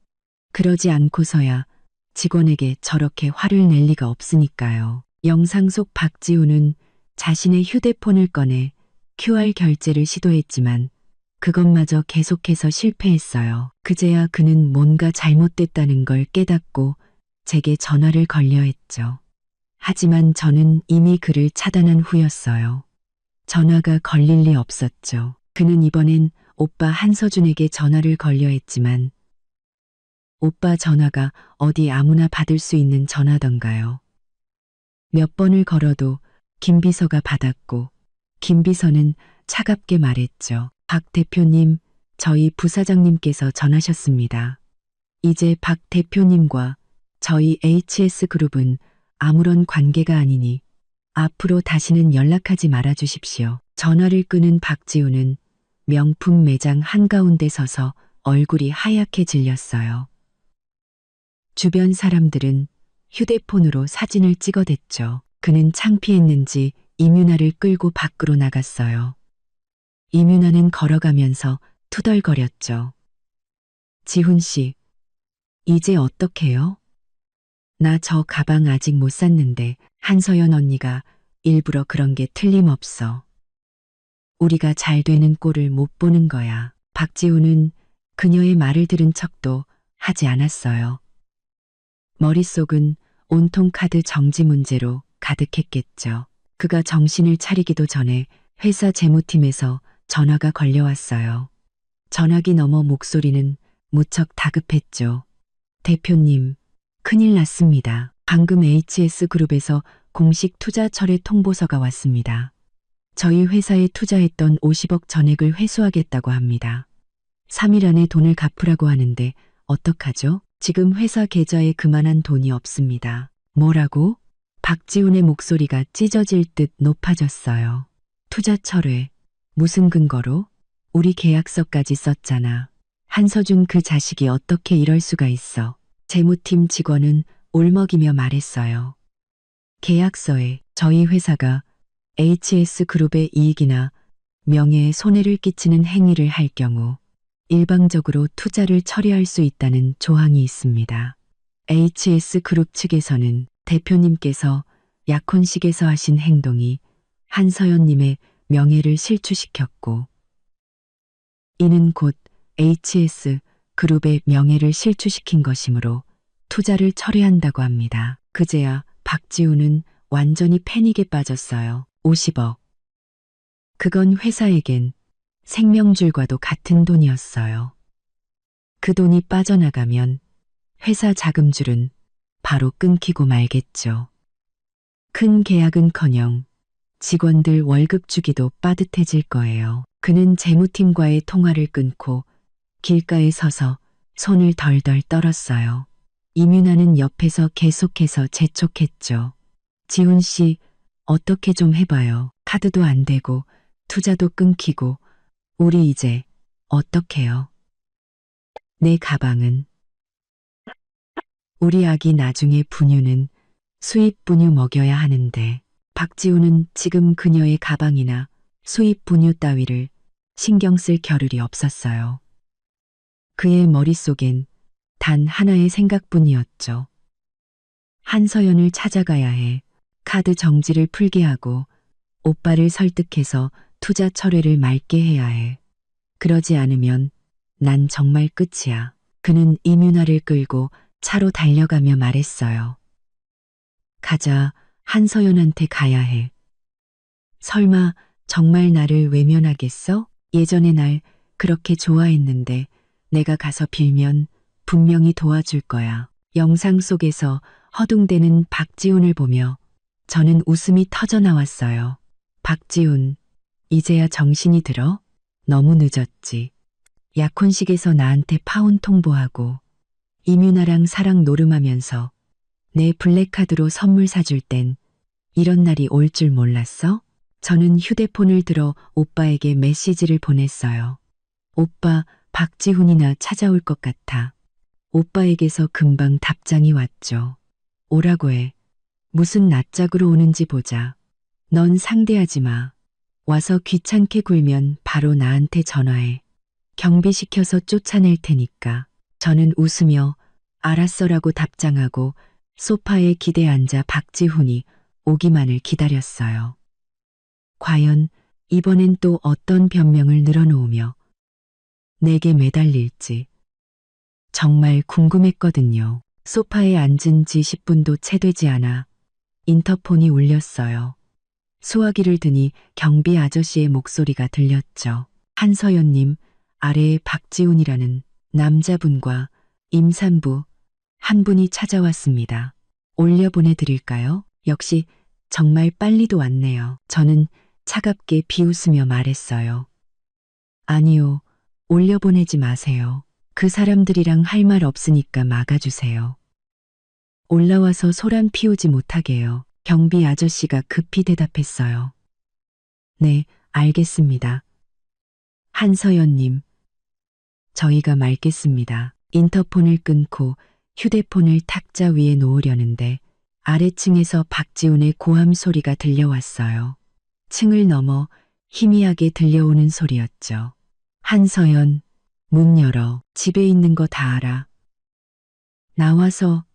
그러지 않고서야 직원에게 저렇게 화를 낼 리가 없으니까요. 영상 속 박지훈은 자신의 휴대폰을 꺼내 QR 결제를 시도했지만 그것마저 계속해서 실패했어요. 그제야 그는 뭔가 잘못됐다는 걸 깨닫고 제게 전화를 걸려 했죠. 하지만 저는 이미 그를 차단한 후였어요. 전화가 걸릴 리 없었죠. 그는 이번엔 오빠 한서준에게 전화를 걸려 했지만 오빠 전화가 어디 아무나 받을 수 있는 전화던가요. 몇 번을 걸어도 김 비서가 받았고 김 비서는 차갑게 말했죠. 박 대표님, 저희 부사장님께서 전하셨습니다. 이제 박 대표님과 저희 HS그룹은 아무런 관계가 아니니 앞으로 다시는 연락하지 말아 주십시오. 전화를 끄는 박지훈은 명품 매장 한가운데 서서 얼굴이 하얗게 질렸어요. 주변 사람들은 휴대폰으로 사진을 찍어댔죠. 그는 창피했는지 임윤아를 끌고 밖으로 나갔어요. 임윤아는 걸어가면서 투덜거렸죠. 지훈 씨, 이제 어떡해요? 나 저 가방 아직 못 샀는데 한서연 언니가 일부러 그런 게 틀림없어. 우리가 잘 되는 꼴을 못 보는 거야. 박지훈은 그녀의 말을 들은 척도 하지 않았어요. 머릿속은 온통 카드 정지 문제로 가득했겠죠. 그가 정신을 차리기도 전에 회사 재무팀에서 전화가 걸려왔어요. 전화기 너머 목소리는 무척 다급했죠. 대표님, 큰일 났습니다. 방금 HS그룹에서 공식 투자 철회 통보서가 왔습니다. 저희 회사에 투자했던 50억 전액을 회수하겠다고 합니다. 3일 안에 돈을 갚으라고 하는데 어떡하죠? 지금 회사 계좌에 그만한 돈이 없습니다. 뭐라고? 박지훈의 목소리가 찢어질 듯 높아졌어요. 투자 철회. 무슨 근거로? 우리 계약서까지 썼잖아. 한서준 그 자식이 어떻게 이럴 수가 있어. 재무팀 직원은 울먹이며 말했어요. 계약서에 저희 회사가 HS그룹의 이익이나 명예에 손해를 끼치는 행위를 할 경우 일방적으로 투자를 철회할 수 있다는 조항이 있습니다. HS그룹 측에서는 대표님께서 약혼식에서 하신 행동이 한서연님의 명예를 실추시켰고 이는 곧 HS 그룹의 명예를 실추시킨 것이므로 투자를 철회한다고 합니다. 그제야 박지훈은 완전히 패닉에 빠졌어요. 50억. 그건 회사에겐 생명줄과도 같은 돈이었어요. 그 돈이 빠져나가면 회사 자금줄은 바로 끊기고 말겠죠. 큰 계약은커녕 직원들 월급 주기도 빠듯해질 거예요. 그는 재무팀과의 통화를 끊고 길가에 서서 손을 덜덜 떨었어요. 이민아는 옆에서 계속해서 재촉했죠. 지훈 씨, 어떻게 좀 해봐요. 카드도 안 되고 투자도 끊기고 우리 이제 어떡해요? 내 가방은 우리 아기 나중에 분유는 수입 분유 먹여야 하는데 박지훈은 지금 그녀의 가방이나 수입 분유 따위를 신경 쓸 겨를이 없었어요. 그의 머릿속엔 단 하나의 생각뿐이었죠. 한서연을 찾아가야 해. 카드 정지를 풀게 하고 오빠를 설득해서 투자 철회를 맑게 해야 해. 그러지 않으면 난 정말 끝이야. 그는 이민아를 끌고 차로 달려가며 말했어요. 가자, 한서연한테 가야 해. 설마 정말 나를 외면하겠어? 예전에 날 그렇게 좋아했는데 내가 가서 빌면 분명히 도와줄 거야. 영상 속에서 허둥대는 박지훈을 보며 저는 웃음이 터져 나왔어요. 박지훈, 이제야 정신이 들어? 너무 늦었지. 약혼식에서 나한테 파혼 통보하고 이민아랑 사랑 노름하면서 내 블랙카드로 선물 사줄 땐 이런 날이 올 줄 몰랐어? 저는 휴대폰을 들어 오빠에게 메시지를 보냈어요. 오빠, 박지훈이나 찾아올 것 같아. 오빠에게서 금방 답장이 왔죠. 오라고 해. 무슨 낯짝으로 오는지 보자. 넌 상대하지 마. 와서 귀찮게 굴면 바로 나한테 전화해. 경비시켜서 쫓아낼 테니까. 저는 웃으며 알았어라고 답장하고 소파에 기대 앉아 박지훈이 오기만을 기다렸어요. 과연 이번엔 또 어떤 변명을 늘어놓으며 내게 매달릴지 정말 궁금했거든요. 소파에 앉은 지 10분도 채 되지 않아 인터폰이 울렸어요. 수화기를 드니 경비 아저씨의 목소리가 들렸죠. 한서연님, 아래에 박지훈이라는 남자분과 임산부 한 분이 찾아왔습니다. 올려보내드릴까요? 역시 정말 빨리도 왔네요. 저는 차갑게 비웃으며 말했어요. 아니요, 올려보내지 마세요. 그 사람들이랑 할 말 없으니까 막아주세요. 올라와서 소란 피우지 못하게요. 경비 아저씨가 급히 대답했어요. 네, 알겠습니다. 한서연님, 저희가 말겠습니다. 인터폰을 끊고 휴대폰을 탁자 위에 놓으려는데 아래층에서 박지훈의 고함 소리가 들려왔어요. 층을 넘어 희미하게 들려오는 소리였죠. 한서연, 문 열어. 집에 있는 거 다 알아. 나와서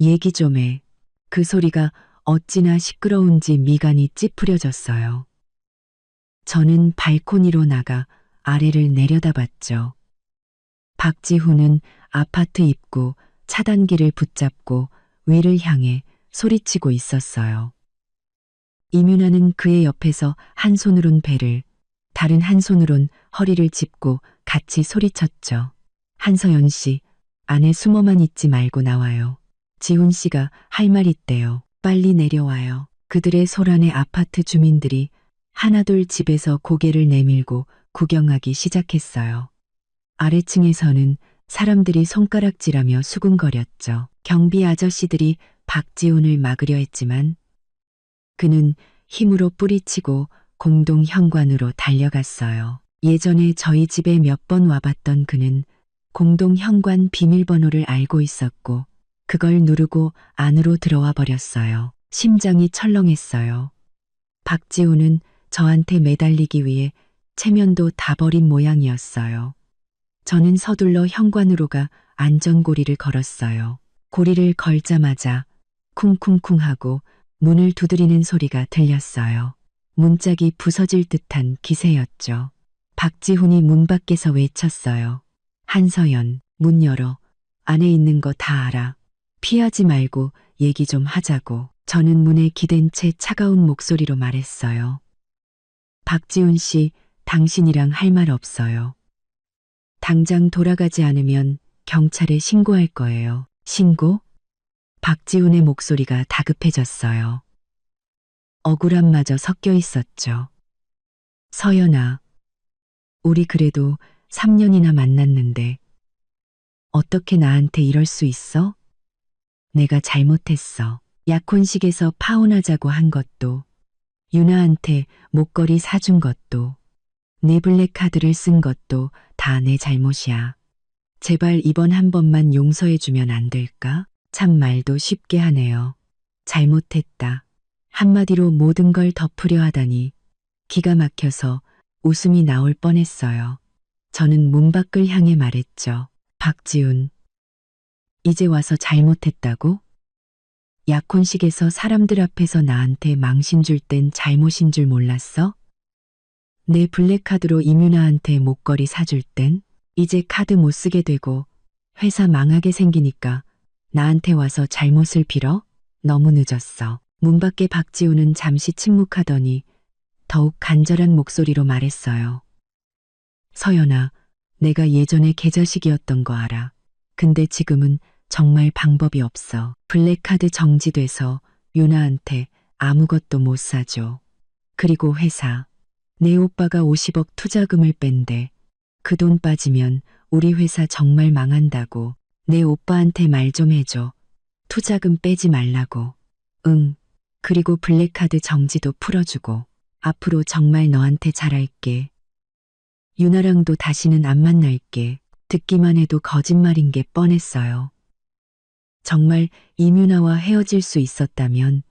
얘기 좀 해. 그 소리가 어찌나 시끄러운지 미간이 찌푸려졌어요. 저는 발코니로 나가 아래를 내려다봤죠. 박지훈은 아파트 입구 차단기를 붙잡고 위를 향해 소리치고 있었어요. 이민아는 그의 옆에서 한 손으론 배를, 다른 한 손으론 허리를 짚고 같이 소리쳤죠. 한서연 씨, 안에 숨어만 있지 말고 나와요. 지훈 씨가 할 말 있대요. 빨리 내려와요. 그들의 소란에 아파트 주민들이 하나둘 집에서 고개를 내밀고 구경하기 시작했어요. 아래층에서는 사람들이 손가락질하며 수군거렸죠. 경비 아저씨들이 박지훈을 막으려 했지만 그는 힘으로 뿌리치고 공동 현관으로 달려갔어요. 예전에 저희 집에 몇 번 와봤던 그는 공동 현관 비밀번호를 알고 있었고 그걸 누르고 안으로 들어와 버렸어요. 심장이 철렁했어요. 박지훈은 저한테 매달리기 위해 체면도 다 버린 모양이었어요. 저는 서둘러 현관으로 가 안전고리를 걸었어요. 고리를 걸자마자 쿵쿵쿵 하고 문을 두드리는 소리가 들렸어요. 문짝이 부서질 듯한 기세였죠. 박지훈이 문 밖에서 외쳤어요. 한서연, 문 열어. 안에 있는 거 다 알아. 피하지 말고 얘기 좀 하자고. 저는 문에 기댄 채 차가운 목소리로 말했어요. 박지훈 씨, 당신이랑 할 말 없어요. 당장 돌아가지 않으면 경찰에 신고할 거예요. 신고? 박지훈의 목소리가 다급해졌어요. 억울함마저 섞여 있었죠. 서연아, 우리 그래도 3년이나 만났는데 어떻게 나한테 이럴 수 있어? 내가 잘못했어. 약혼식에서 파혼하자고 한 것도, 유나한테 목걸이 사준 것도, 네 블랙카드를 쓴 것도 다 내 잘못이야. 제발 이번 한 번만 용서해주면 안 될까? 참 말도 쉽게 하네요. 잘못했다. 한마디로 모든 걸 덮으려 하다니 기가 막혀서 웃음이 나올 뻔했어요. 저는 문 밖을 향해 말했죠. 박지훈, 이제 와서 잘못했다고? 약혼식에서 사람들 앞에서 나한테 망신 줄 땐 잘못인 줄 몰랐어? 내 블랙카드로 이뮤나한테 목걸이 사줄 땐 이제 카드 못 쓰게 되고 회사 망하게 생기니까 나한테 와서 잘못을 빌어? 너무 늦었어. 문 밖에 박지훈은 잠시 침묵하더니 더욱 간절한 목소리로 말했어요. 서연아, 내가 예전에 개자식이었던 거 알아. 근데 지금은 정말 방법이 없어. 블랙카드 정지돼서 유나한테 아무것도 못 사줘. 그리고 회사, 내 오빠가 50억 투자금을 뺀대. 그 돈 빠지면 우리 회사 정말 망한다고. 내 오빠한테 말 좀 해줘. 투자금 빼지 말라고. 응. 그리고 블랙카드 정지도 풀어주고. 앞으로 정말 너한테 잘할게. 유나랑도 다시는 안 만날게. 듣기만 해도 거짓말인 게 뻔했어요. 정말 이뮤나와 헤어질 수 있었다면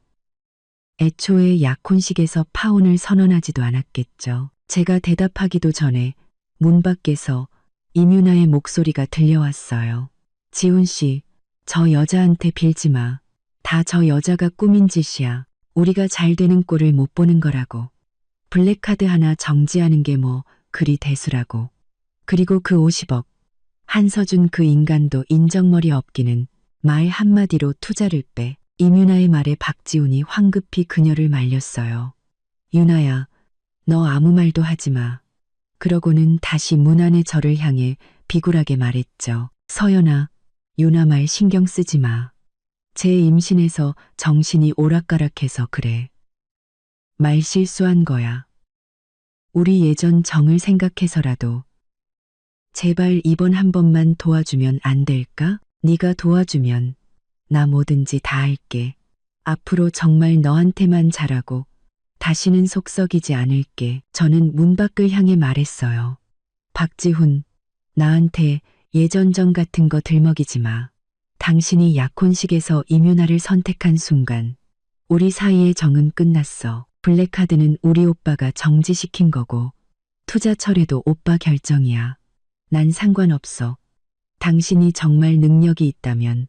애초에 약혼식에서 파혼을 선언하지도 않았겠죠. 제가 대답하기도 전에 문 밖에서 이뮤나의 목소리가 들려왔어요. 지훈 씨, 저 여자한테 빌지 마. 다 저 여자가 꾸민 짓이야. 우리가 잘 되는 꼴을 못 보는 거라고. 블랙카드 하나 정지하는 게 뭐 그리 대수라고. 그리고 그 50억. 한서준 그 인간도 인정머리 없기는 말 한마디로 투자를 빼. 이뮤나의 말에 박지훈이 황급히 그녀를 말렸어요. 유나야, 너 아무 말도 하지 마. 그러고는 다시 문 안의 저를 향해 비굴하게 말했죠. 서연아, 유나 말 신경 쓰지 마. 제 임신해서 정신이 오락가락해서 그래. 말 실수한 거야. 우리 예전 정을 생각해서라도 제발 이번 한 번만 도와주면 안 될까? 네가 도와주면 나 뭐든지 다 할게. 앞으로 정말 너한테만 잘하고 다시는 속썩이지 않을게. 저는 문 밖을 향해 말했어요. 박지훈, 나한테 예전 정 같은 거 들먹이지 마. 당신이 약혼식에서 이뮤나를 선택한 순간 우리 사이의 정은 끝났어. 블랙카드는 우리 오빠가 정지시킨 거고 투자 철회도 오빠 결정이야. 난 상관없어. 당신이 정말 능력이 있다면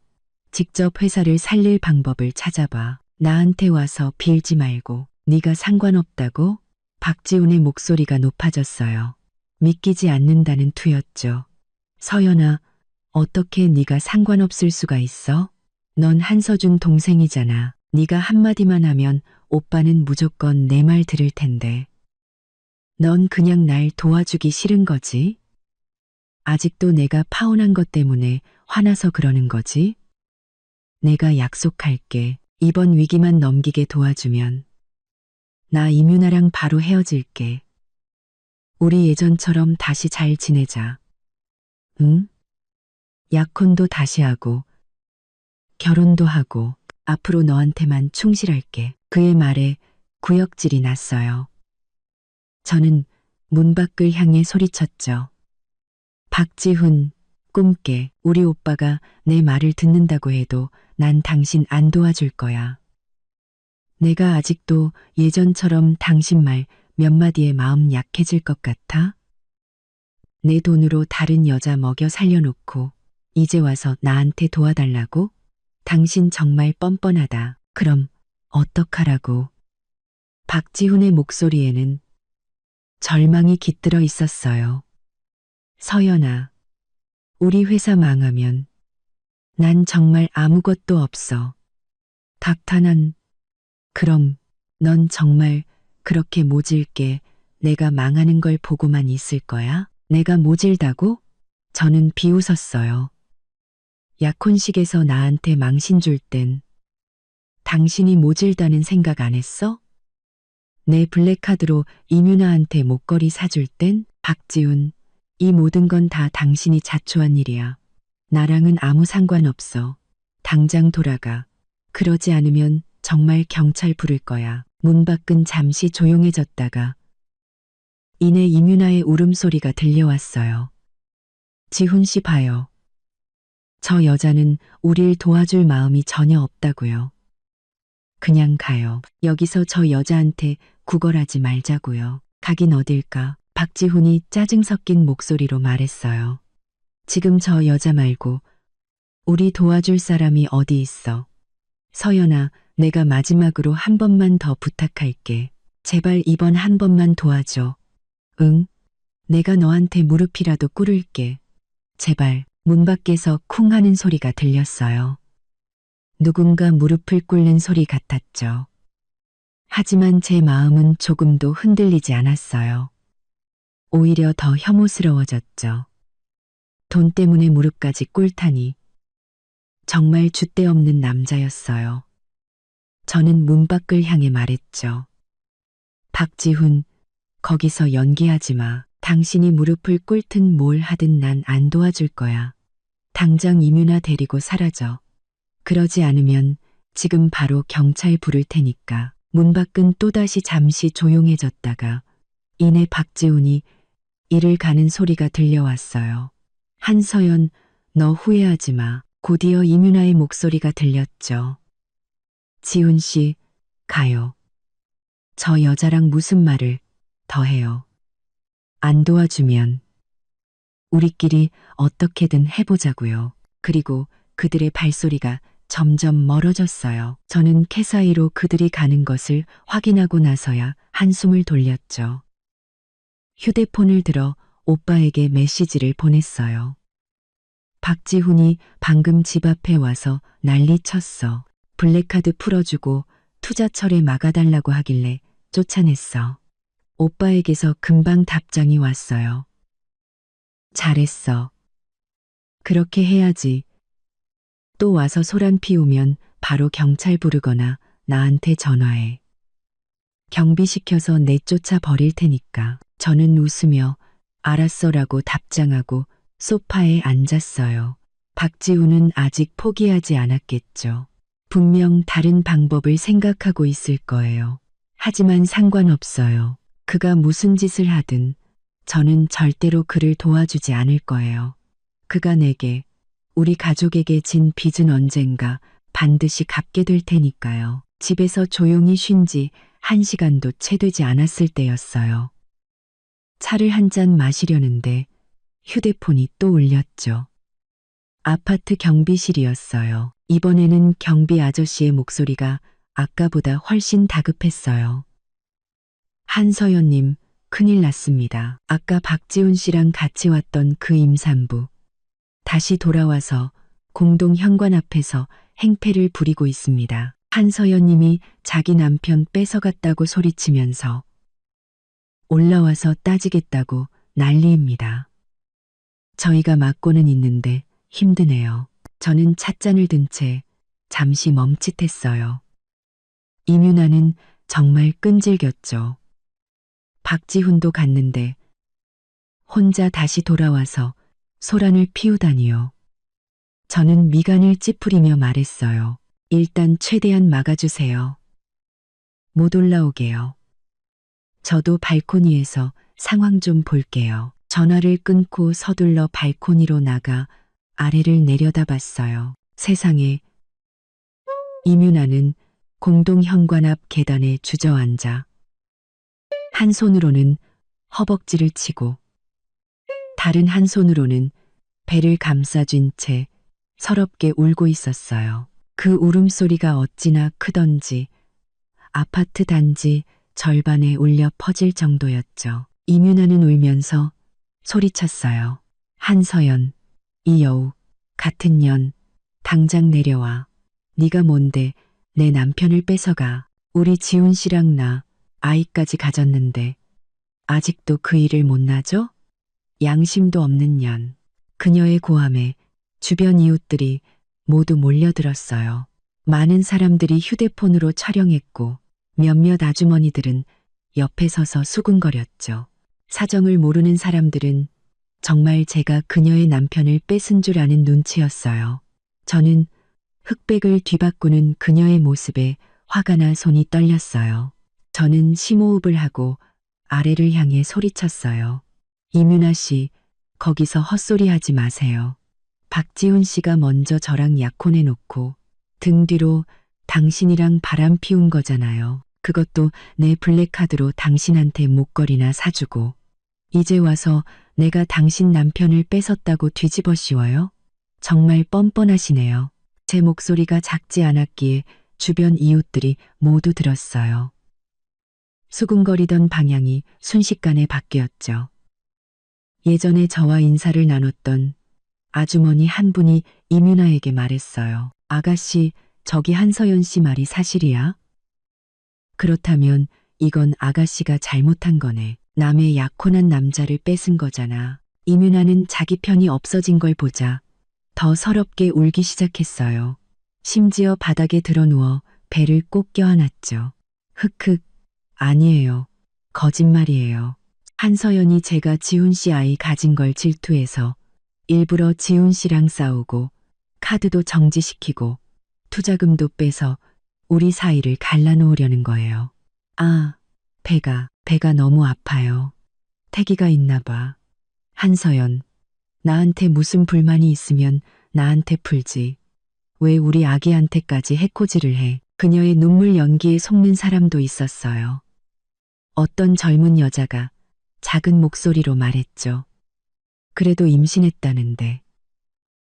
직접 회사를 살릴 방법을 찾아봐. 나한테 와서 빌지 말고. 네가 상관없다고? 박지훈의 목소리가 높아졌어요. 믿기지 않는다는 투였죠. 서연아, 어떻게 네가 상관없을 수가 있어? 넌 한서준 동생이잖아. 네가 한마디만 하면 오빠는 무조건 내 말 들을 텐데. 넌 그냥 날 도와주기 싫은 거지? 아직도 내가 파혼한 것 때문에 화나서 그러는 거지? 내가 약속할게. 이번 위기만 넘기게 도와주면 나 이뮤나랑 바로 헤어질게. 우리 예전처럼 다시 잘 지내자. 응? 약혼도 다시 하고 결혼도 하고 앞으로 너한테만 충실할게. 그의 말에 구역질이 났어요. 저는 문 밖을 향해 소리쳤죠. 박지훈, 꿈깨. 우리 오빠가 내 말을 듣는다고 해도 난 당신 안 도와줄 거야. 내가 아직도 예전처럼 당신 말 몇 마디에 마음 약해질 것 같아? 내 돈으로 다른 여자 먹여 살려놓고 이제 와서 나한테 도와달라고? 당신 정말 뻔뻔하다. 그럼 어떡하라고? 박지훈의 목소리에는 절망이 깃들어 있었어요. 서연아, 우리 회사 망하면 난 정말 아무것도 없어. 박탄환, 그럼 넌 정말 그렇게 모질게 내가 망하는 걸 보고만 있을 거야? 내가 모질다고? 저는 비웃었어요. 약혼식에서 나한테 망신 줄 땐 당신이 모질다는 생각 안 했어? 내 블랙카드로 이윤아한테 목걸이 사줄 땐 박지훈, 이 모든 건 다 당신이 자초한 일이야. 나랑은 아무 상관없어. 당장 돌아가. 그러지 않으면 정말 경찰 부를 거야. 문 밖은 잠시 조용해졌다가 이내 이윤아의 울음소리가 들려왔어요. 지훈 씨 봐요. 저 여자는 우릴 도와줄 마음이 전혀 없다고요. 그냥 가요. 여기서 저 여자한테 구걸하지 말자고요. 가긴 어딜까? 박지훈이 짜증 섞인 목소리로 말했어요. 지금 저 여자 말고 우리 도와줄 사람이 어디 있어? 서연아, 내가 마지막으로 한 번만 더 부탁할게. 제발 이번 한 번만 도와줘. 응? 내가 너한테 무릎이라도 꿇을게. 제발. 문 밖에서 쿵 하는 소리가 들렸어요. 누군가 무릎을 꿇는 소리 같았죠. 하지만 제 마음은 조금도 흔들리지 않았어요. 오히려 더 혐오스러워졌죠. 돈 때문에 무릎까지 꿇다니. 정말 줏대없는 남자였어요. 저는 문 밖을 향해 말했죠. 박지훈, 거기서 연기하지 마. 당신이 무릎을 꿇든 뭘 하든 난 안 도와줄 거야. 당장 이윤아 데리고 사라져. 그러지 않으면 지금 바로 경찰 부를 테니까. 문 밖은 또다시 잠시 조용해졌다가 이내 박지훈이 이를 가는 소리가 들려왔어요. 한서연, 너 후회하지 마. 곧이어 이윤아의 목소리가 들렸죠. 지훈 씨, 가요. 저 여자랑 무슨 말을 더 해요. 안 도와주면 우리끼리 어떻게든 해보자고요. 그리고 그들의 발소리가 점점 멀어졌어요. 저는 캐 사이로 그들이 가는 것을 확인하고 나서야 한숨을 돌렸죠. 휴대폰을 들어 오빠에게 메시지를 보냈어요. 박지훈이 방금 집 앞에 와서 난리 쳤어. 블랙카드 풀어주고 투자철에 막아달라고 하길래 쫓아냈어. 오빠에게서 금방 답장이 왔어요. 잘했어. 그렇게 해야지. 또 와서 소란 피우면 바로 경찰 부르거나 나한테 전화해. 경비시켜서 내쫓아 버릴 테니까. 저는 웃으며 알았어라고 답장하고 소파에 앉았어요. 박지훈은 아직 포기하지 않았겠죠. 분명 다른 방법을 생각하고 있을 거예요. 하지만 상관없어요. 그가 무슨 짓을 하든 저는 절대로 그를 도와주지 않을 거예요. 그가 내게, 우리 가족에게 진 빚은 언젠가 반드시 갚게 될 테니까요. 집에서 조용히 쉰 지 1시간도 채 되지 않았을 때였어요. 차를 한 잔 마시려는데 휴대폰이 또 울렸죠. 아파트 경비실이었어요. 이번에는 경비 아저씨의 목소리가 아까보다 훨씬 다급했어요. 한서연님, 큰일 났습니다. 아까 박지훈 씨랑 같이 왔던 그 임산부. 다시 돌아와서 공동 현관 앞에서 행패를 부리고 있습니다. 한서연님이 자기 남편 뺏어갔다고 소리치면서 올라와서 따지겠다고 난리입니다. 저희가 막고는 있는데 힘드네요. 저는 찻잔을 든 채 잠시 멈칫했어요. 이윤아는 정말 끈질겼죠. 박지훈도 갔는데 혼자 다시 돌아와서 소란을 피우다니요. 저는 미간을 찌푸리며 말했어요. 일단 최대한 막아주세요. 못 올라오게요. 저도 발코니에서 상황 좀 볼게요. 전화를 끊고 서둘러 발코니로 나가 아래를 내려다봤어요. 세상에. 이윤아는 공동 현관 앞 계단에 주저앉아 한 손으로는 허벅지를 치고 다른 한 손으로는 배를 감싸쥔 채 서럽게 울고 있었어요. 그 울음소리가 어찌나 크던지 아파트 단지 절반에 울려 퍼질 정도였죠. 이민아는 울면서 소리쳤어요. 한서연, 이 여우, 같은 년, 당장 내려와. 네가 뭔데 내 남편을 뺏어가. 우리 지훈 씨랑 나 아이까지 가졌는데 아직도 그 일을 못 놔줘? 양심도 없는 년. 그녀의 고함에 주변 이웃들이 모두 몰려들었어요. 많은 사람들이 휴대폰으로 촬영했고 몇몇 아주머니들은 옆에 서서 수군거렸죠. 사정을 모르는 사람들은 정말 제가 그녀의 남편을 뺏은 줄 아는 눈치였어요. 저는 흑백을 뒤바꾸는 그녀의 모습에 화가 나 손이 떨렸어요. 저는 심호흡을 하고 아래를 향해 소리쳤어요. 이민아 씨, 거기서 헛소리 하지 마세요. 박지훈 씨가 먼저 저랑 약혼해 놓고 등 뒤로 당신이랑 바람 피운 거잖아요. 그것도 내 블랙카드로 당신한테 목걸이나 사주고 이제 와서 내가 당신 남편을 뺏었다고 뒤집어 씌워요? 정말 뻔뻔하시네요. 제 목소리가 작지 않았기에 주변 이웃들이 모두 들었어요. 수군거리던 방향이 순식간에 바뀌었죠. 예전에 저와 인사를 나눴던 아주머니 한 분이 이민아에게 말했어요. 아가씨, 저기 한서연 씨 말이 사실이야? 그렇다면 이건 아가씨가 잘못한 거네. 남의 약혼한 남자를 뺏은 거잖아. 이민아는 자기 편이 없어진 걸 보자 더 서럽게 울기 시작했어요. 심지어 바닥에 드러누워 배를 꼭 껴안았죠. 흑흑, 아니에요. 거짓말이에요. 한서연이 제가 지훈 씨 아이 가진 걸 질투해서 일부러 지훈 씨랑 싸우고 카드도 정지시키고 투자금도 빼서 우리 사이를 갈라놓으려는 거예요. 아, 배가 너무 아파요. 태기가 있나 봐. 한서연, 나한테 무슨 불만이 있으면 나한테 풀지. 왜 우리 아기한테까지 해코지를 해. 그녀의 눈물 연기에 속는 사람도 있었어요. 어떤 젊은 여자가 작은 목소리로 말했죠. 그래도 임신했다는데.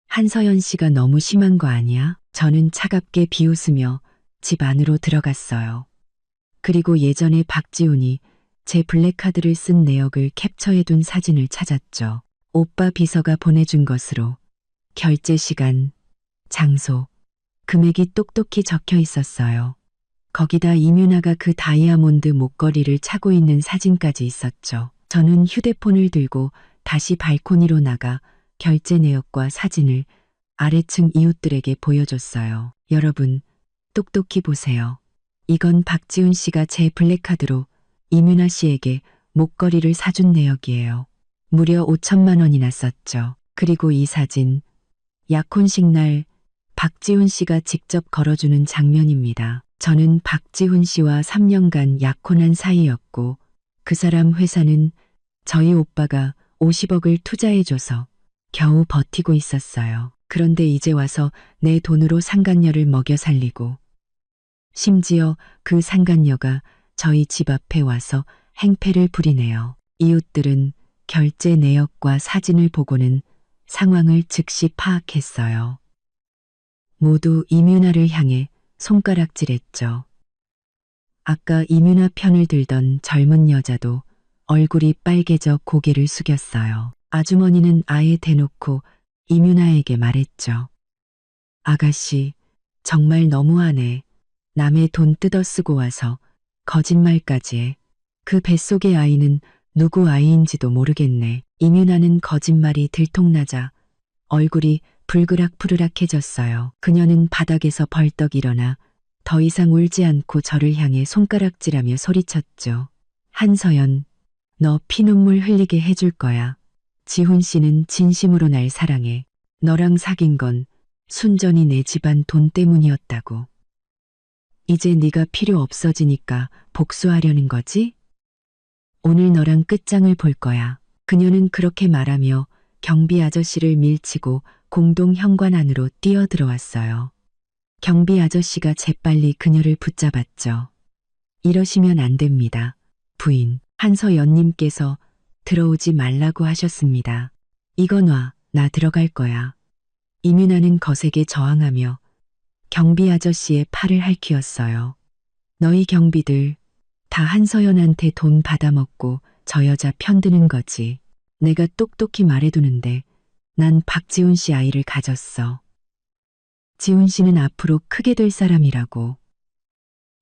한서연 씨가 너무 심한 거 아니야? 저는 차갑게 비웃으며 집 안으로 들어갔어요. 그리고 예전에 박지훈이 제 블랙카드를 쓴 내역을 캡처해둔 사진을 찾았죠. 오빠 비서가 보내준 것으로 결제 시간, 장소, 금액이 똑똑히 적혀 있었어요. 거기다 이민아가 그 다이아몬드 목걸이를 차고 있는 사진까지 있었죠. 저는 휴대폰을 들고 다시 발코니로 나가 결제 내역과 사진을 아래층 이웃들에게 보여줬어요. 여러분, 똑똑히 보세요. 이건 박지훈 씨가 제 블랙카드로 이민아 씨에게 목걸이를 사준 내역이에요. 무려 5천만 원이나 썼죠. 그리고 이 사진, 약혼식 날 박지훈 씨가 직접 걸어주는 장면입니다. 저는 박지훈 씨와 3년간 약혼한 사이였고 그 사람 회사는 저희 오빠가 50억을 투자해줘서 겨우 버티고 있었어요. 그런데 이제 와서 내 돈으로 상간녀를 먹여 살리고 심지어 그 상간녀가 저희 집 앞에 와서 행패를 부리네요. 이웃들은 결제 내역과 사진을 보고는 상황을 즉시 파악했어요. 모두 이민아를 향해 손가락질했죠. 아까 이민아 편을 들던 젊은 여자도 얼굴이 빨개져 고개를 숙였어요. 아주머니는 아예 대놓고 이민아에게 말했죠. 아가씨, 정말 너무하네. 남의 돈 뜯어 쓰고 와서 거짓말까지 해. 그 뱃속의 아이는 누구 아이인지도 모르겠네. 이민아는 거짓말이 들통나자 얼굴이 불그락푸르락해졌어요. 그녀는 바닥에서 벌떡 일어나 더 이상 울지 않고 저를 향해 손가락질하며 소리쳤죠. 한서연, 너 피눈물 흘리게 해줄 거야. 지훈 씨는 진심으로 날 사랑해. 너랑 사귄 건 순전히 내 집안 돈 때문이었다고. 이제 네가 필요 없어지니까 복수하려는 거지? 오늘 너랑 끝장을 볼 거야. 그녀는 그렇게 말하며 경비 아저씨를 밀치고 공동 현관 안으로 뛰어들어왔어요. 경비 아저씨가 재빨리 그녀를 붙잡았죠. 이러시면 안 됩니다. 부인, 한서연님께서 들어오지 말라고 하셨습니다. 이거 놔, 나 들어갈 거야. 이민아는 거세게 저항하며 경비 아저씨의 팔을 핥히었어요. 너희 경비들 다 한서연한테 돈 받아먹고 저 여자 편드는 거지. 내가 똑똑히 말해두는데 난 박지훈 씨 아이를 가졌어. 지훈 씨는 앞으로 크게 될 사람이라고.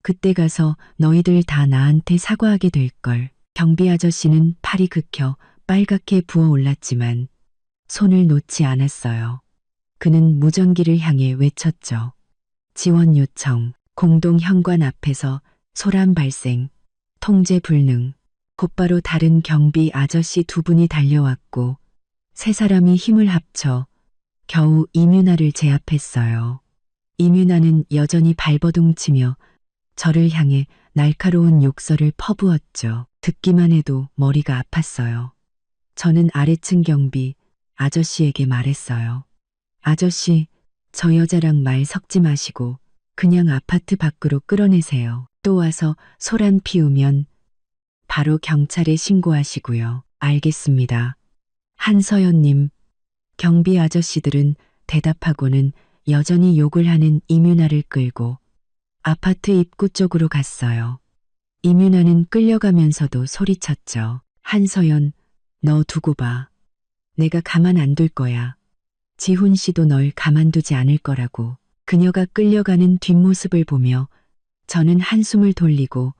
그때 가서 너희들 다 나한테 사과하게 될걸. 경비 아저씨는 팔이 긁혀 빨갛게 부어올랐지만 손을 놓지 않았어요. 그는 무전기를 향해 외쳤죠. 지원 요청, 공동 현관 앞에서 소란 발생, 통제 불능. 곧바로 다른 경비 아저씨 두 분이 달려왔고 세 사람이 힘을 합쳐 겨우 이뮤나를 제압했어요. 이뮤나는 여전히 발버둥치며 저를 향해 날카로운 욕설을 퍼부었죠. 듣기만 해도 머리가 아팠어요. 저는 아래층 경비 아저씨에게 말했어요. 아저씨, 저 여자랑 말 섞지 마시고 그냥 아파트 밖으로 끌어내세요. 또 와서 소란 피우면 바로 경찰에 신고하시고요. 알겠습니다. 한서연님, 경비 아저씨들은 대답하고는 여전히 욕을 하는 이뮤나를 끌고 아파트 입구 쪽으로 갔어요. 이뮤나는 끌려가면서도 소리쳤죠. 한서연, 너 두고 봐. 내가 가만 안 둘 거야. 지훈 씨도 널 가만두지 않을 거라고. 그녀가 끌려가는 뒷모습을 보며 저는 한숨을 돌리고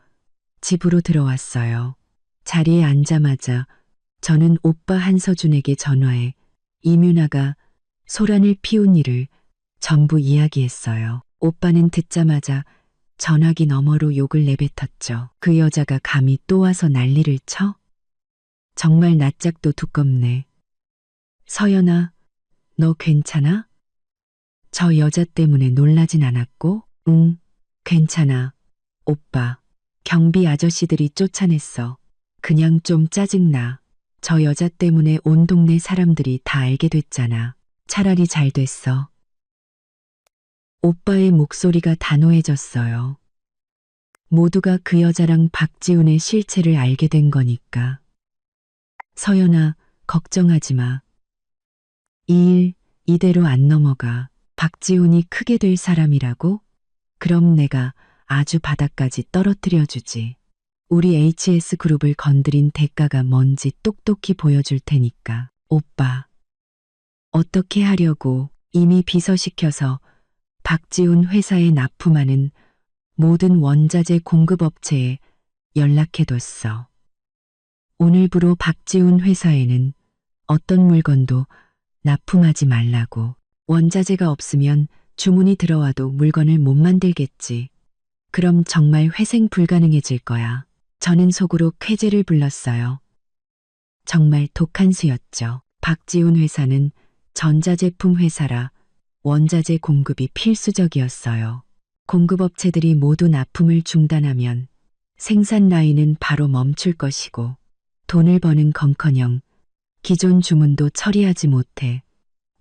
집으로 들어왔어요. 자리에 앉자마자 저는 오빠 한서준에게 전화해 이뮤나가 소란을 피운 일을 전부 이야기했어요. 오빠는 듣자마자 전화기 너머로 욕을 내뱉었죠. 그 여자가 감히 또 와서 난리를 쳐? 정말 낯짝도 두껍네. 서연아, 너 괜찮아? 저 여자 때문에 놀라진 않았고? 응, 괜찮아. 오빠, 경비 아저씨들이 쫓아냈어. 그냥 좀 짜증나. 저 여자 때문에 온 동네 사람들이 다 알게 됐잖아. 차라리 잘 됐어. 오빠의 목소리가 단호해졌어요. 모두가 그 여자랑 박지훈의 실체를 알게 된 거니까. 서연아, 걱정하지 마. 이 일 이대로 안 넘어가. 박지훈이 크게 될 사람이라고? 그럼 내가 아주 바닥까지 떨어뜨려 주지. 우리 HS그룹을 건드린 대가가 뭔지 똑똑히 보여줄 테니까. 오빠. 어떻게 하려고? 이미 비서시켜서 박지훈 회사에 납품하는 모든 원자재 공급업체에 연락해뒀어. 오늘부로 박지훈 회사에는 어떤 물건도 납품하지 말라고. 원자재가 없으면 주문이 들어와도 물건을 못 만들겠지. 그럼 정말 회생 불가능해질 거야. 저는 속으로 쾌재를 불렀어요. 정말 독한 수였죠. 박지훈 회사는 전자제품 회사라 원자재 공급이 필수적이었어요. 공급업체들이 모두 납품을 중단하면 생산 라인은 바로 멈출 것이고 돈을 버는 건커녕 기존 주문도 처리하지 못해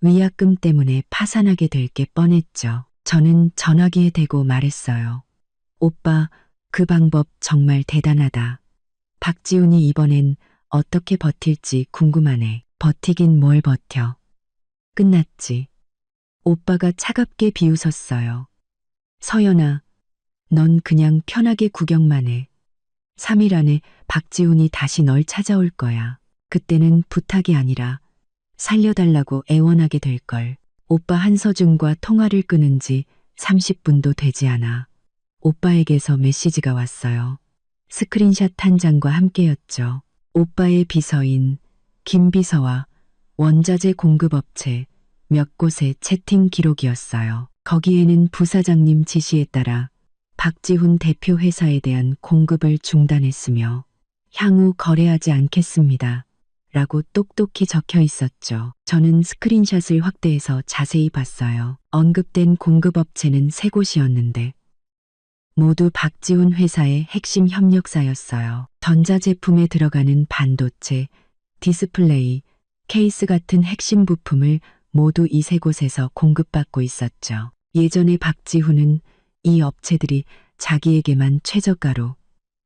위약금 때문에 파산하게 될 게 뻔했죠. 저는 전화기에 대고 말했어요. 오빠, 그 방법 정말 대단하다. 박지훈이 이번엔 어떻게 버틸지 궁금하네. 버티긴 뭘 버텨. 끝났지. 오빠가 차갑게 비웃었어요. 서연아, 넌 그냥 편하게 구경만 해. 3일 안에 박지훈이 다시 널 찾아올 거야. 그때는 부탁이 아니라 살려달라고 애원하게 될걸. 오빠 한서준과 통화를 끊은 지 30분도 되지 않아. 오빠에게서 메시지가 왔어요. 스크린샷 한 장과 함께였죠. 오빠의 비서인 김 비서와 원자재 공급업체 몇 곳의 채팅 기록이었어요. 거기에는 부사장님 지시에 따라 박지훈 대표 회사에 대한 공급을 중단했으며 향후 거래하지 않겠습니다. 라고 똑똑히 적혀 있었죠. 저는 스크린샷을 확대해서 자세히 봤어요. 언급된 공급업체는 3곳이었는데 모두 박지훈 회사의 핵심 협력사였어요. 전자제품에 들어가는 반도체, 디스플레이, 케이스 같은 핵심 부품을 모두 이 3곳에서 공급받고 있었죠. 예전에 박지훈은 이 업체들이 자기에게만 최저가로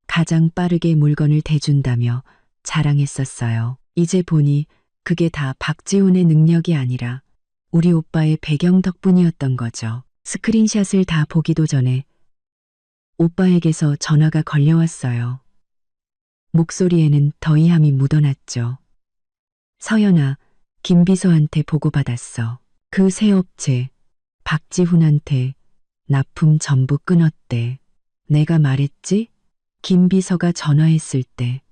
가장 빠르게 물건을 대준다며 자랑했었어요. 이제 보니 그게 다 박지훈의 능력이 아니라 우리 오빠의 배경 덕분이었던 거죠. 스크린샷을 다 보기도 전에 오빠에게서 전화가 걸려왔어요. 목소리에는 더위함이 묻어났죠. 서연아, 김 비서한테 보고받았어. 그 새 업체, 박지훈한테 납품 전부 끊었대. 내가 말했지? 김 비서가 전화했을 때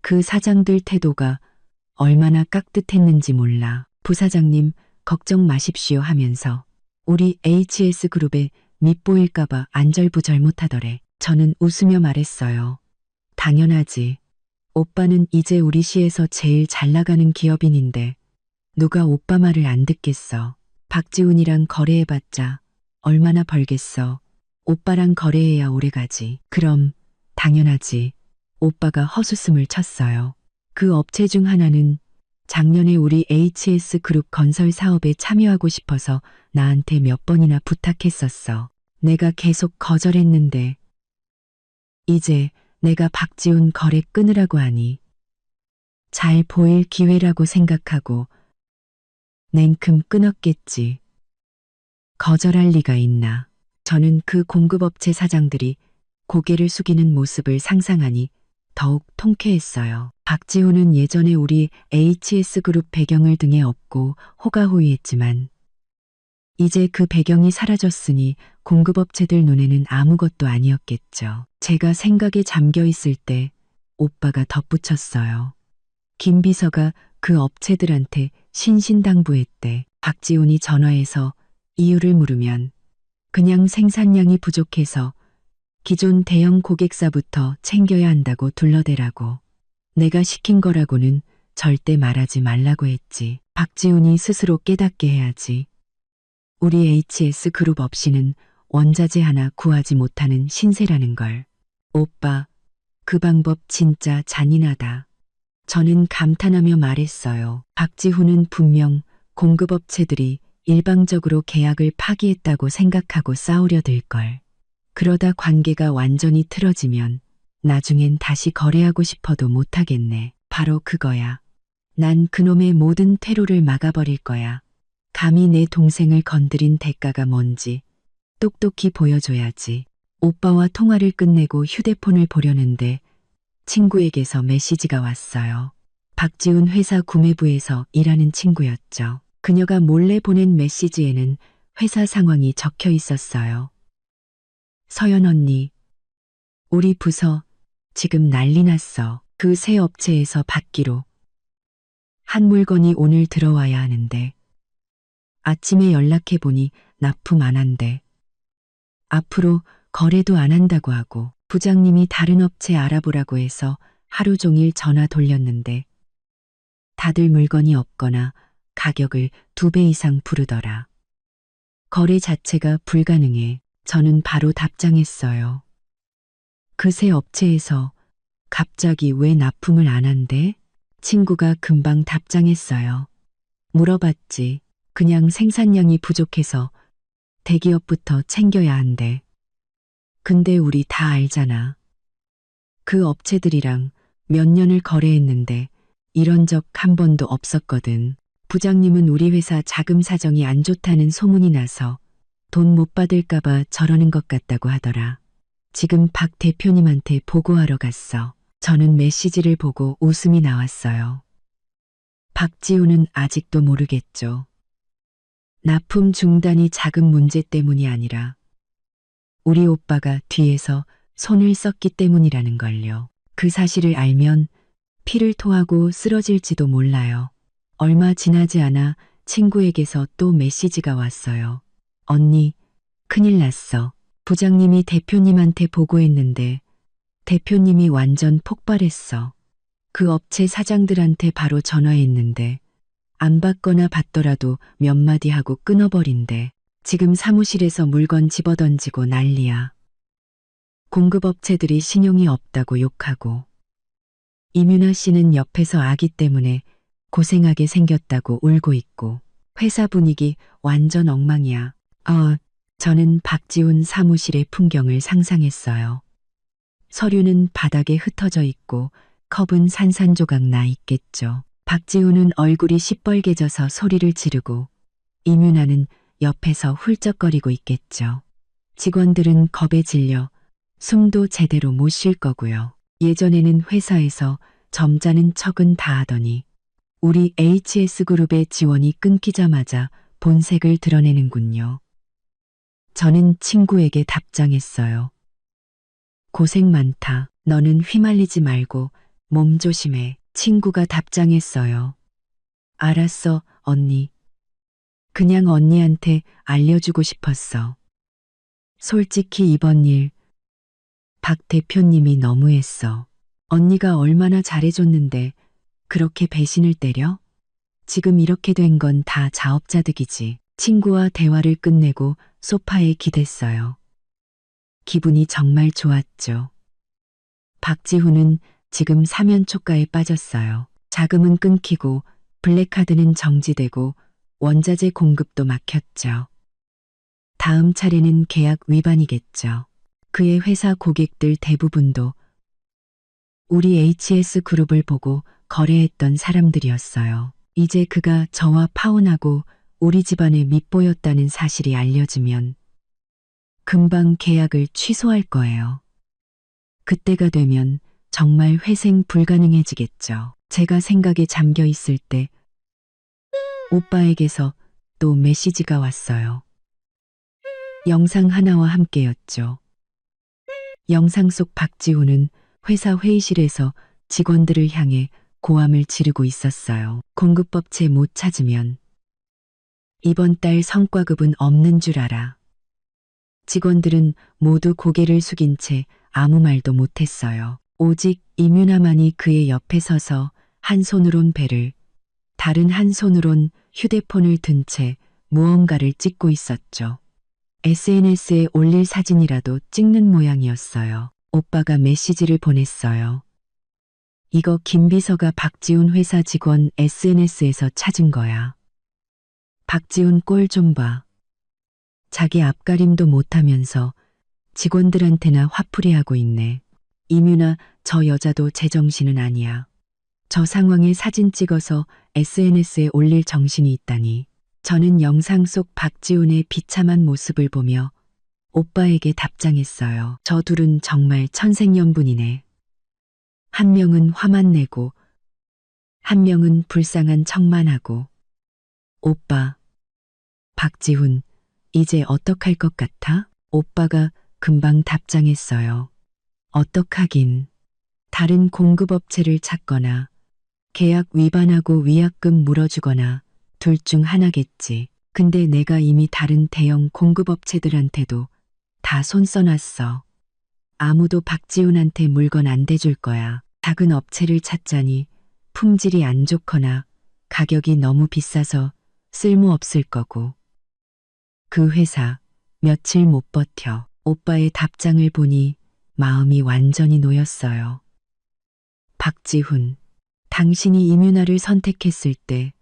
그 사장들 태도가 얼마나 깍듯했는지 몰라. 부사장님, 걱정 마십시오 하면서 우리 HS그룹에 밉보일까봐 안절부절 못하더래. 저는 웃으며 말했어요. 당연하지. 오빠는 이제 우리 시에서 제일 잘 나가는 기업인인데 누가 오빠 말을 안 듣겠어. 박지훈이랑 거래해봤자 얼마나 벌겠어. 오빠랑 거래해야 오래가지. 그럼 당연하지. 오빠가 헛웃음을 쳤어요. 그 업체 중 하나는 작년에 우리 HS그룹 건설 사업에 참여하고 싶어서 나한테 몇 번이나 부탁했었어. 내가 계속 거절했는데 이제 내가 박지훈 거래 끊으라고 하니 잘 보일 기회라고 생각하고 냉큼 끊었겠지. 거절할 리가 있나. 저는 그 공급업체 사장들이 고개를 숙이는 모습을 상상하니 더욱 통쾌했어요. 박지훈은 예전에 우리 HS그룹 배경을 등에 업고 호가호위했지만 이제 그 배경이 사라졌으니 공급업체들 눈에는 아무것도 아니었겠죠. 제가 생각에 잠겨 있을 때 오빠가 덧붙였어요. 김 비서가 그 업체들한테 신신당부했대. 박지훈이 전화해서 이유를 물으면 그냥 생산량이 부족해서 기존 대형 고객사부터 챙겨야 한다고 둘러대라고. 내가 시킨 거라고는 절대 말하지 말라고 했지. 박지훈이 스스로 깨닫게 해야지. 우리 HS그룹 없이는 원자재 하나 구하지 못하는 신세라는 걸. 오빠, 그 방법 진짜 잔인하다. 저는 감탄하며 말했어요. 박지훈은 분명 공급업체들이 일방적으로 계약을 파기했다고 생각하고 싸우려 들걸. 그러다 관계가 완전히 틀어지면 나중엔 다시 거래하고 싶어도 못하겠네. 바로 그거야. 난 그놈의 모든 퇴로를 막아버릴 거야. 감히 내 동생을 건드린 대가가 뭔지 똑똑히 보여줘야지. 오빠와 통화를 끝내고 휴대폰을 보려는데 친구에게서 메시지가 왔어요. 박지훈 회사 구매부에서 일하는 친구였죠. 그녀가 몰래 보낸 메시지에는 회사 상황이 적혀 있었어요. 서연 언니, 우리 부서 지금 난리 났어. 그 새 업체에서 받기로. 한 물건이 오늘 들어와야 하는데 아침에 연락해보니 납품 안 한대. 앞으로 거래도 안 한다고 하고 부장님이 다른 업체 알아보라고 해서 하루 종일 전화 돌렸는데 다들 물건이 없거나 가격을 2배 이상 부르더라. 거래 자체가 불가능해. 저는 바로 답장했어요. 그 새 업체에서 갑자기 왜 납품을 안 한대? 친구가 금방 답장했어요. 물어봤지. 그냥 생산량이 부족해서 대기업부터 챙겨야 한대. 근데 우리 다 알잖아. 그 업체들이랑 몇 년을 거래했는데 이런 적 한 번도 없었거든. 부장님은 우리 회사 자금 사정이 안 좋다는 소문이 나서 돈 못 받을까봐 저러는 것 같다고 하더라. 지금 박 대표님한테 보고하러 갔어. 저는 메시지를 보고 웃음이 나왔어요. 박지훈은 아직도 모르겠죠. 납품 중단이 자금 문제 때문이 아니라 우리 오빠가 뒤에서 손을 썼기 때문이라는 걸요. 그 사실을 알면 피를 토하고 쓰러질지도 몰라요. 얼마 지나지 않아 친구에게서 또 메시지가 왔어요. 언니, 큰일 났어. 부장님이 대표님한테 보고했는데 대표님이 완전 폭발했어. 그 업체 사장들한테 바로 전화했는데 안 받거나 받더라도 몇 마디 하고 끊어버린대. 지금 사무실에서 물건 집어던지고 난리야. 공급업체들이 신용이 없다고 욕하고 이뮤나 씨는 옆에서 아기 때문에 고생하게 생겼다고 울고 있고 회사 분위기 완전 엉망이야. 저는 박지훈 사무실의 풍경을 상상했어요. 서류는 바닥에 흩어져 있고 컵은 산산조각 나 있겠죠. 박지훈은 얼굴이 시뻘개져서 소리를 지르고 이뮤나는 옆에서 훌쩍거리고 있겠죠. 직원들은 겁에 질려 숨도 제대로 못 쉴 거고요. 예전에는 회사에서 점잖은 척은 다 하더니 우리 HS그룹의 지원이 끊기자마자 본색을 드러내는군요. 저는 친구에게 답장했어요. 고생 많다. 너는 휘말리지 말고 몸 조심해. 친구가 답장했어요. 알았어, 언니. 그냥 언니한테 알려주고 싶었어. 솔직히 이번 일 박 대표님이 너무했어. 언니가 얼마나 잘해줬는데 그렇게 배신을 때려? 지금 이렇게 된 건 다 자업자득이지. 친구와 대화를 끝내고 소파에 기댔어요. 기분이 정말 좋았죠. 박지훈은 지금 사면초가에 빠졌어요. 자금은 끊기고 블랙카드는 정지되고 원자재 공급도 막혔죠. 다음 차례는 계약 위반이겠죠. 그의 회사 고객들 대부분도 우리 HS그룹을 보고 거래했던 사람들이었어요. 이제 그가 저와 파혼하고 우리 집안에 밉보였다는 사실이 알려지면 금방 계약을 취소할 거예요. 그때가 되면 정말 회생 불가능해지겠죠. 제가 생각에 잠겨 있을 때 오빠에게서 또 메시지가 왔어요. 영상 하나와 함께였죠. 영상 속 박지훈은 회사 회의실에서 직원들을 향해 고함을 지르고 있었어요. 공급업체 못 찾으면 이번 달 성과급은 없는 줄 알아. 직원들은 모두 고개를 숙인 채 아무 말도 못했어요. 오직 임윤아만이 그의 옆에 서서 한 손으론 배를, 다른 한 손으론 휴대폰을 든 채 무언가를 찍고 있었죠. SNS에 올릴 사진이라도 찍는 모양이었어요. 오빠가 메시지를 보냈어요. 이거 김비서가 박지훈 회사 직원 SNS에서 찾은 거야. 박지훈 꼴 좀 봐. 자기 앞가림도 못하면서 직원들한테나 화풀이하고 있네. 임윤아, 저 여자도 제정신은 아니야. 저 상황에 사진 찍어서 SNS에 올릴 정신이 있다니. 저는 영상 속 박지훈의 비참한 모습을 보며 오빠에게 답장했어요. 저 둘은 정말 천생연분이네. 한 명은 화만 내고 한 명은 불쌍한 척만 하고. 오빠, 박지훈, 이제 어떡할 것 같아? 오빠가 금방 답장했어요. 어떡하긴. 다른 공급업체를 찾거나 계약 위반하고 위약금 물어주거나 둘 중 하나겠지. 근데 내가 이미 다른 대형 공급업체들한테도 다 손 써놨어. 아무도 박지훈한테 물건 안 대줄 거야. 작은 업체를 찾자니 품질이 안 좋거나 가격이 너무 비싸서 쓸모없을 거고. 그 회사 며칠 못 버텨. 오빠의 답장을 보니 마음이 완전히 놓였어요. 박지훈, 당신이 임윤아를 선택했을 때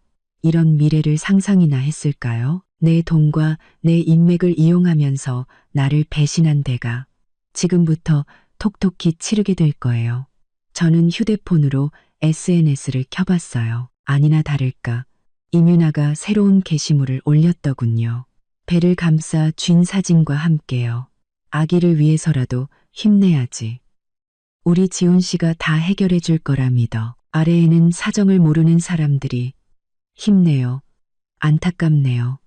이런 미래를 상상이나 했을까요? 내 돈과 내 인맥을 이용하면서 나를 배신한 대가 지금부터 톡톡히 치르게 될 거예요. 저는 휴대폰으로 SNS를 켜봤어요. 아니나 다를까 임윤아가 새로운 게시물을 올렸더군요. 배를 감싸 쥔 사진과 함께요. 아기를 위해서라도 힘내야지. 우리 지훈 씨가 다 해결해 줄 거라 믿어. 아래에는 사정을 모르는 사람들이 힘내요. 안타깝네요.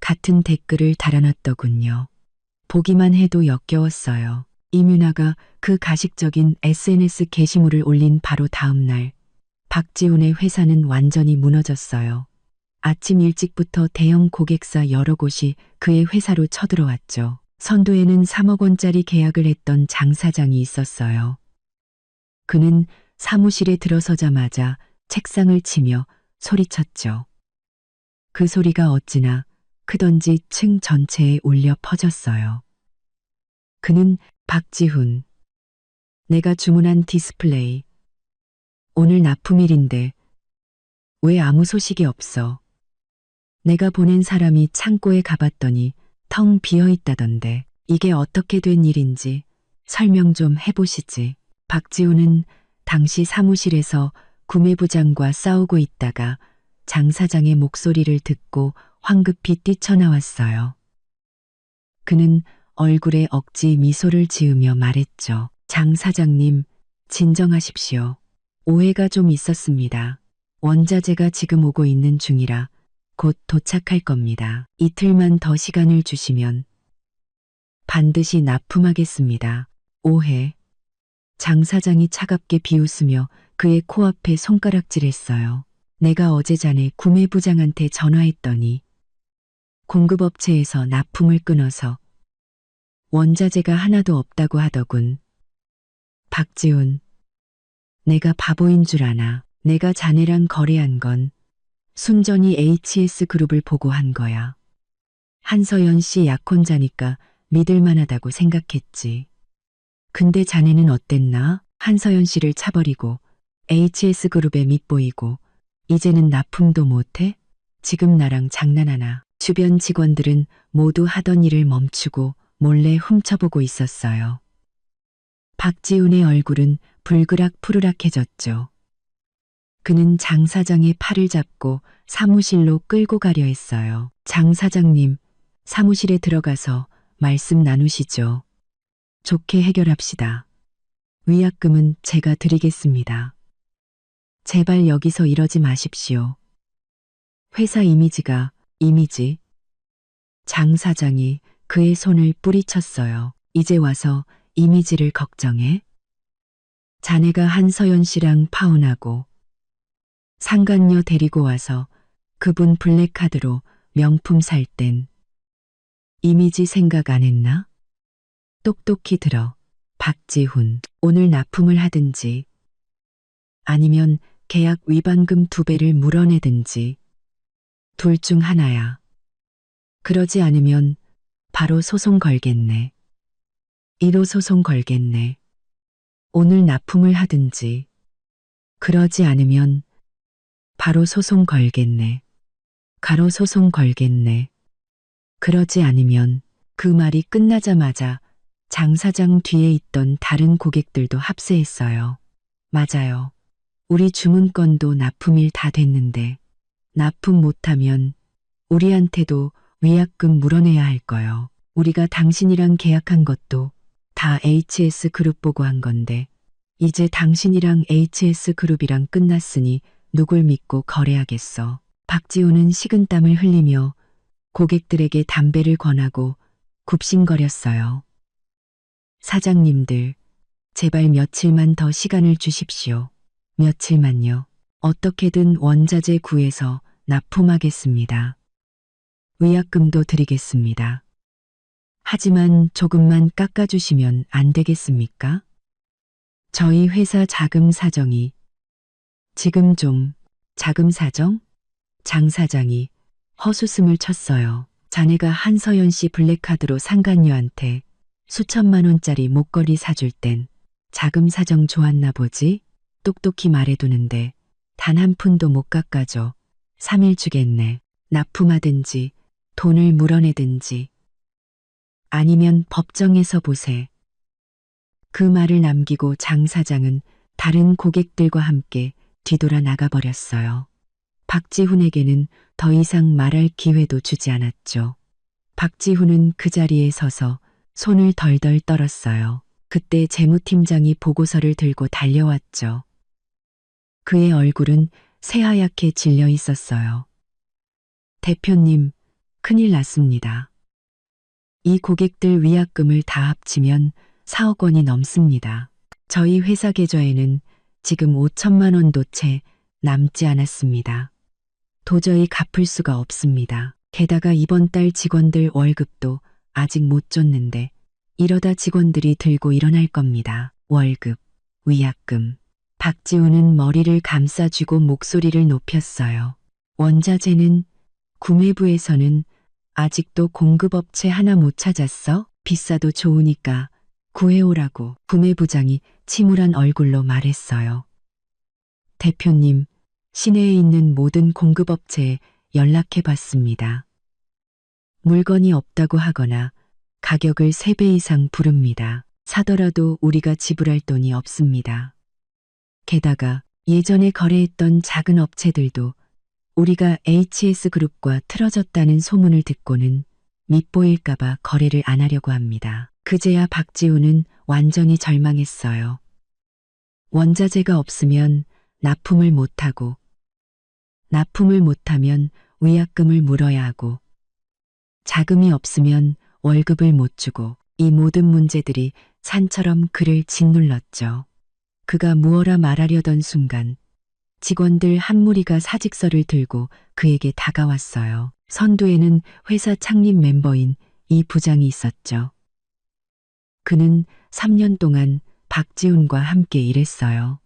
같은 댓글을 달아놨더군요. 보기만 해도 역겨웠어요. 임윤아가 그 가식적인 SNS 게시물을 올린 바로 다음 날 박지훈의 회사는 완전히 무너졌어요. 아침 일찍부터 대형 고객사 여러 곳이 그의 회사로 쳐들어왔죠. 선두에는 3억 원짜리 계약을 했던 장 사장이 있었어요. 그는 사무실에 들어서자마자 책상을 치며 소리쳤죠. 그 소리가 어찌나 크던지 층 전체에 울려 퍼졌어요. 그는 박지훈, 내가 주문한 디스플레이. 오늘 납품일인데 왜 아무 소식이 없어? 내가 보낸 사람이 창고에 가봤더니 텅 비어 있다던데 이게 어떻게 된 일인지 설명 좀 해보시지. 박지훈은 당시 사무실에서 구매부장과 싸우고 있다가 장 사장의 목소리를 듣고 황급히 뛰쳐나왔어요. 그는 얼굴에 억지 미소를 지으며 말했죠. 장 사장님, 진정하십시오. 오해가 좀 있었습니다. 원자재가 지금 오고 있는 중이라 곧 도착할 겁니다. 이틀만 더 시간을 주시면 반드시 납품하겠습니다. 오해. 장 사장이 차갑게 비웃으며 그의 코앞에 손가락질했어요. 내가 어제 자네 구매부장한테 전화했더니 공급업체에서 납품을 끊어서 원자재가 하나도 없다고 하더군. 박지훈, 내가 바보인 줄 아나. 내가 자네랑 거래한 건 순전히 HS그룹을 보고 한 거야. 한서연 씨 약혼자니까 믿을만하다고 생각했지. 근데 자네는 어땠나? 한서연 씨를 차버리고 HS그룹에 밑보이고 이제는 납품도 못해? 지금 나랑 장난하나? 주변 직원들은 모두 하던 일을 멈추고 몰래 훔쳐보고 있었어요. 박지훈의 얼굴은 불그락 푸르락해졌죠. 그는 장 사장의 팔을 잡고 사무실로 끌고 가려 했어요. 장 사장님, 사무실에 들어가서 말씀 나누시죠. 좋게 해결합시다. 위약금은 제가 드리겠습니다. 제발 여기서 이러지 마십시오. 회사 이미지. 장 사장이 그의 손을 뿌리쳤어요. 이제 와서 이미지를 걱정해? 자네가 한서연 씨랑 파혼하고 상간녀 데리고 와서 그분 블랙카드로 명품 살 땐 이미지 생각 안 했나? 똑똑히 들어. 박지훈, 오늘 납품을 하든지 아니면 계약 위반금 2배를 물어내든지 둘 중 하나야. 그러지 않으면 바로 소송 걸겠네. 1호 소송 걸겠네. 오늘 납품을 하든지 그러지 않으면 바로 소송 걸겠네. 가로 소송 걸겠네. 그러지 않으면 그 말이 끝나자마자 장 사장 뒤에 있던 다른 고객들도 합세했어요. 맞아요. 우리 주문건도 납품일 다 됐는데 납품 못하면 우리한테도 위약금 물어내야 할 거요. 우리가 당신이랑 계약한 것도 다 HS그룹 보고 한 건데 이제 당신이랑 HS그룹이랑 끝났으니 누굴 믿고 거래하겠어. 박지훈은 식은땀을 흘리며 고객들에게 담배를 권하고 굽신거렸어요. 사장님들, 제발 며칠만 더 시간을 주십시오. 며칠만요. 어떻게든 원자재 구해서 납품하겠습니다. 위약금도 드리겠습니다. 하지만 조금만 깎아주시면 안 되겠습니까? 저희 회사 자금 사정이 지금 좀 자금 사정? 장 사장이 헛웃음을 쳤어요. 자네가 한서연 씨 블랙카드로 상간녀한테 수천만 원짜리 목걸이 사줄 땐 자금 사정 좋았나 보지? 똑똑히 말해두는데 단 한 푼도 못 깎아줘. 3일 주겠네. 납품하든지 돈을 물어내든지 아니면 법정에서 보세. 그 말을 남기고 장 사장은 다른 고객들과 함께 뒤돌아 나가버렸어요. 박지훈에게는 더 이상 말할 기회도 주지 않았죠. 박지훈은 그 자리에 서서 손을 덜덜 떨었어요. 그때 재무팀장이 보고서를 들고 달려왔죠. 그의 얼굴은 새하얗게 질려 있었어요. 대표님, 큰일 났습니다. 이 고객들 위약금을 다 합치면 4억 원이 넘습니다. 저희 회사 계좌에는 지금 5천만 원도 채 남지 않았습니다. 도저히 갚을 수가 없습니다. 게다가 이번 달 직원들 월급도 아직 못 줬는데 이러다 직원들이 들고 일어날 겁니다. 월급, 위약금. 박지훈은 머리를 감싸쥐고 목소리를 높였어요. 원자재는 구매부에서는 아직도 공급업체 하나 못 찾았어? 비싸도 좋으니까 구해오라고 구매부장이 침울한 얼굴로 말했어요. 대표님, 시내에 있는 모든 공급업체에 연락해 봤습니다. 물건이 없다고 하거나 가격을 3배 이상 부릅니다. 사더라도 우리가 지불할 돈이 없습니다. 게다가 예전에 거래했던 작은 업체들도 우리가 HS그룹과 틀어졌다는 소문을 듣고는 밉보일까봐 거래를 안 하려고 합니다. 그제야 박지훈은 완전히 절망했어요. 원자재가 없으면 납품을 못하고, 납품을 못하면 위약금을 물어야 하고, 자금이 없으면 월급을 못 주고, 이 모든 문제들이 산처럼 그를 짓눌렀죠. 그가 무어라 말하려던 순간 직원들 한 무리가 사직서를 들고 그에게 다가왔어요. 선두에는 회사 창립 멤버인 이 부장이 있었죠. 그는 3년 동안 박지훈과 함께 일했어요.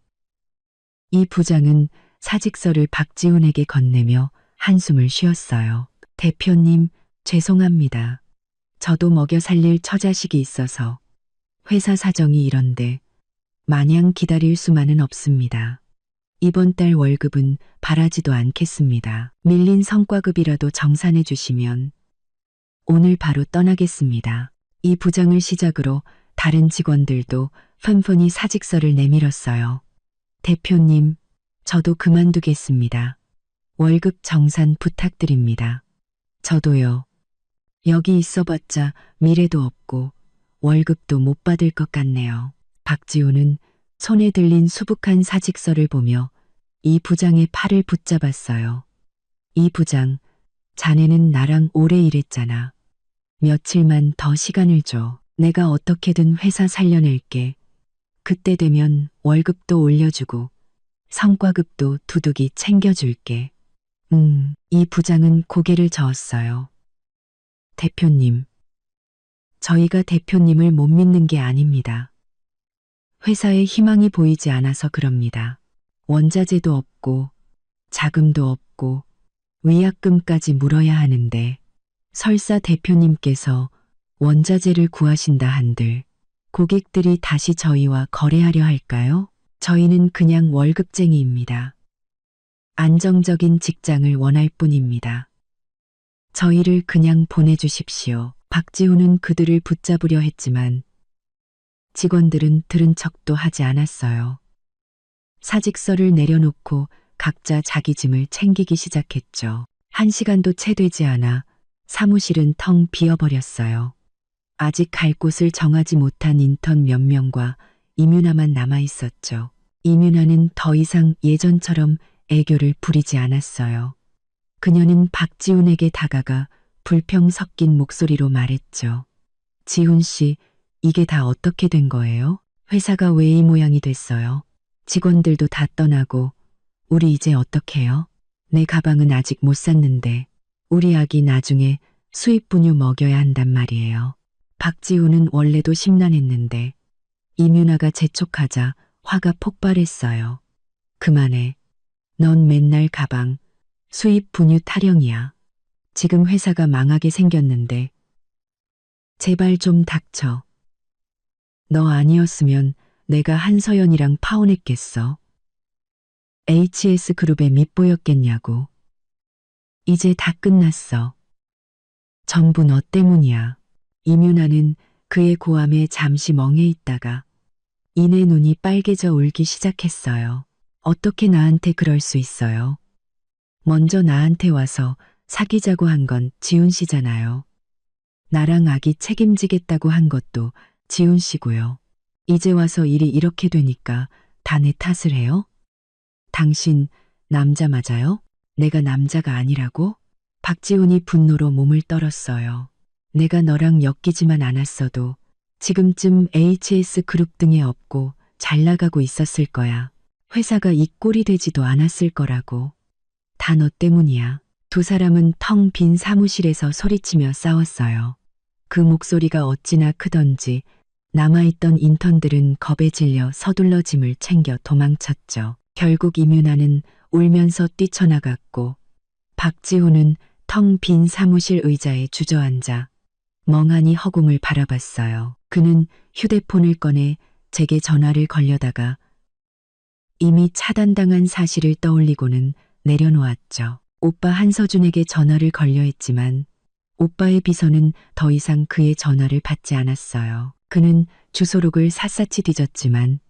이 부장은 사직서를 박지훈에게 건네며 한숨을 쉬었어요. 대표님, 죄송합니다. 저도 먹여 살릴 처자식이 있어서 회사 사정이 이런데 마냥 기다릴 수만은 없습니다. 이번 달 월급은 바라지도 않겠습니다. 밀린 성과급이라도 정산해 주시면 오늘 바로 떠나겠습니다. 이 부장을 시작으로 다른 직원들도 펀펀히 사직서를 내밀었어요. 대표님, 저도 그만두겠습니다. 월급 정산 부탁드립니다. 저도요. 여기 있어봤자 미래도 없고 월급도 못 받을 것 같네요. 박지훈은 손에 들린 수북한 사직서를 보며 이 부장의 팔을 붙잡았어요. 이 부장, 자네는 나랑 오래 일했잖아. 며칠만 더 시간을 줘. 내가 어떻게든 회사 살려낼게. 그때 되면 월급도 올려주고 성과급도 두둑이 챙겨줄게. 이 부장은 고개를 저었어요. 대표님, 저희가 대표님을 못 믿는 게 아닙니다. 회사에 희망이 보이지 않아서 그럽니다. 원자재도 없고 자금도 없고 위약금까지 물어야 하는데 설사 대표님께서 원자재를 구하신다 한들 고객들이 다시 저희와 거래하려 할까요? 저희는 그냥 월급쟁이입니다. 안정적인 직장을 원할 뿐입니다. 저희를 그냥 보내주십시오. 박지훈은 그들을 붙잡으려 했지만 직원들은 들은 척도 하지 않았어요. 사직서를 내려놓고 각자 자기 짐을 챙기기 시작했죠. 1시간도 채 되지 않아 사무실은 텅 비어버렸어요. 아직 갈 곳을 정하지 못한 인턴 몇 명과 이뮤나만 남아 있었죠. 이뮤나는 더 이상 예전처럼 애교를 부리지 않았어요. 그녀는 박지훈에게 다가가 불평 섞인 목소리로 말했죠. 지훈 씨, 이게 다 어떻게 된 거예요? 회사가 왜 이 모양이 됐어요? 직원들도 다 떠나고 우리 이제 어떡해요? 내 가방은 아직 못 샀는데 우리 아기 나중에 수입 분유 먹여야 한단 말이에요. 박지훈은 원래도 심란했는데 이뮤나가 재촉하자 화가 폭발했어요. 그만해. 넌 맨날 가방, 수입 분유 타령이야. 지금 회사가 망하게 생겼는데 제발 좀 닥쳐. 너 아니었으면 내가 한서연이랑 파혼했겠어. HS그룹에 밑보였겠냐고. 이제 다 끝났어. 전부 너 때문이야. 이뮤나는 그의 고함에 잠시 멍해 있다가 이내 눈이 빨개져 울기 시작했어요. 어떻게 나한테 그럴 수 있어요? 먼저 나한테 와서 사귀자고 한 건 지훈 씨잖아요. 나랑 아기 책임지겠다고 한 것도 지훈 씨고요. 이제 와서 일이 이렇게 되니까 다 내 탓을 해요? 당신 남자 맞아요? 내가 남자가 아니라고? 박지훈이 분노로 몸을 떨었어요. 내가 너랑 엮이지만 않았어도 지금쯤 HS그룹 등에 업고 잘 나가고 있었을 거야. 회사가 이 꼴이 되지도 않았을 거라고. 다 너 때문이야. 두 사람은 텅 빈 사무실에서 소리치며 싸웠어요. 그 목소리가 어찌나 크던지 남아있던 인턴들은 겁에 질려 서둘러 짐을 챙겨 도망쳤죠. 결국 이뮤나는 울면서 뛰쳐나갔고 박지훈은 텅 빈 사무실 의자에 주저앉아 멍하니 허공을 바라봤어요. 그는 휴대폰을 꺼내 제게 전화를 걸려다가 이미 차단당한 사실을 떠올리고는 내려놓았죠. 오빠 한서준에게 전화를 걸려 했지만 오빠의 비서는 더 이상 그의 전화를 받지 않았어요. 그는 주소록을 샅샅이 뒤졌지만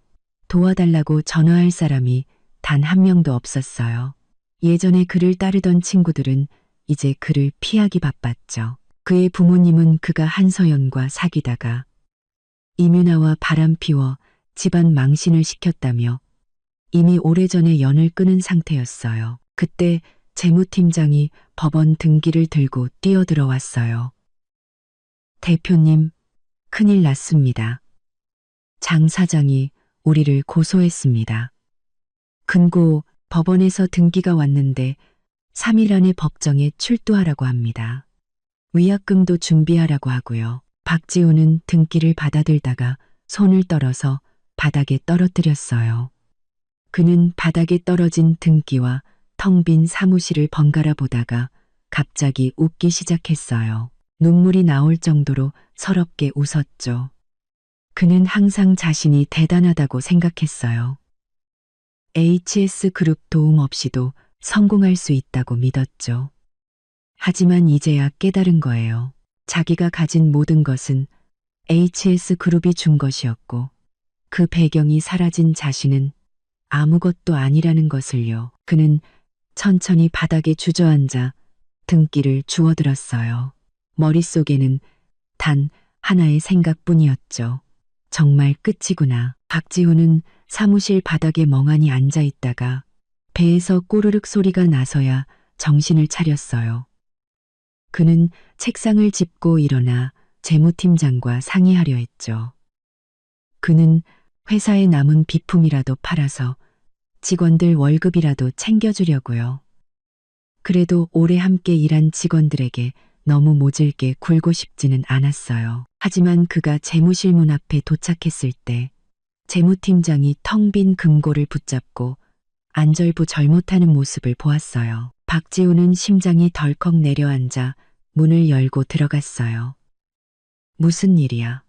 도와달라고 전화할 사람이 단 한 명도 없었어요. 예전에 그를 따르던 친구들은 이제 그를 피하기 바빴죠. 그의 부모님은 그가 한서연과 사귀다가 이뮤나와 바람 피워 집안 망신을 시켰다며 이미 오래전에 연을 끊은 상태였어요. 그때 재무팀장이 법원 등기를 들고 뛰어들어왔어요. 대표님, 큰일 났습니다. 장 사장이 우리를 고소했습니다. 금고 법원에서 등기가 왔는데 3일 안에 법정에 출두하라고 합니다. 위약금도 준비하라고 하고요. 박지우는 등기를 받아들다가 손을 떨어서 바닥에 떨어뜨렸어요. 그는 바닥에 떨어진 등기와 텅 빈 사무실을 번갈아 보다가 갑자기 웃기 시작했어요. 눈물이 나올 정도로 서럽게 웃었죠. 그는 항상 자신이 대단하다고 생각했어요. HS그룹 도움 없이도 성공할 수 있다고 믿었죠. 하지만 이제야 깨달은 거예요. 자기가 가진 모든 것은 HS그룹이 준 것이었고 그 배경이 사라진 자신은 아무것도 아니라는 것을요. 그는 천천히 바닥에 주저앉아 등기를 주워들었어요. 머릿속에는 단 하나의 생각뿐이었죠. 정말 끝이구나. 박지우는 사무실 바닥에 멍하니 앉아 있다가 배에서 꼬르륵 소리가 나서야 정신을 차렸어요. 그는 책상을 짚고 일어나 재무팀장과 상의하려 했죠. 그는 회사에 남은 비품이라도 팔아서 직원들 월급이라도 챙겨주려고요. 그래도 오래 함께 일한 직원들에게 너무 모질게 굴고 싶지는 않았어요. 하지만 그가 재무실 문 앞에 도착했을 때 재무팀장이 텅 빈 금고를 붙잡고 안절부 절못하는 모습을 보았어요. 박지우는 심장이 덜컥 내려앉아 문을 열고 들어갔어요. 무슨 일이야?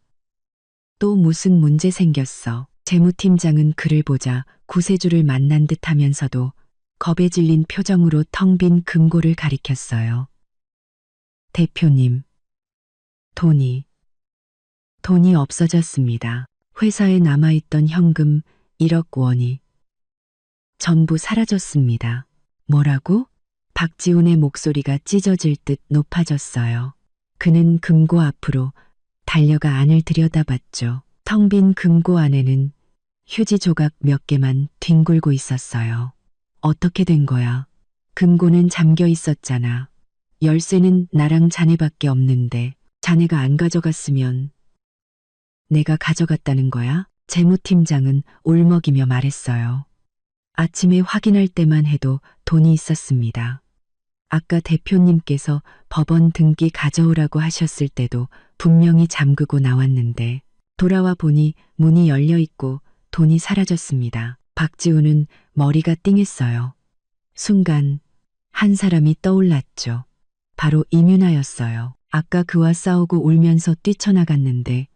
또 무슨 문제 생겼어? 재무팀장은 그를 보자 구세주를 만난 듯 하면서도 겁에 질린 표정으로 텅 빈 금고를 가리켰어요. 대표님, 돈이 없어졌습니다. 회사에 남아있던 현금 1억 원이 전부 사라졌습니다. 뭐라고? 박지훈의 목소리가 찢어질 듯 높아졌어요. 그는 금고 앞으로 달려가 안을 들여다봤죠. 텅 빈 금고 안에는 휴지 조각 몇 개만 뒹굴고 있었어요. 어떻게 된 거야? 금고는 잠겨 있었잖아. 열쇠는 나랑 자네밖에 없는데 자네가 안 가져갔으면 내가 가져갔다는 거야? 재무팀장은 울먹이며 말했어요. 아침에 확인할 때만 해도 돈이 있었습니다. 아까 대표님께서 법원 등기 가져오라고 하셨을 때도 분명히 잠그고 나왔는데 돌아와 보니 문이 열려 있고 돈이 사라졌습니다. 박지우는 머리가 띵했어요. 순간 한 사람이 떠올랐죠. 바로 이민아였어요. 아까 그와 싸우고 울면서 뛰쳐나갔는데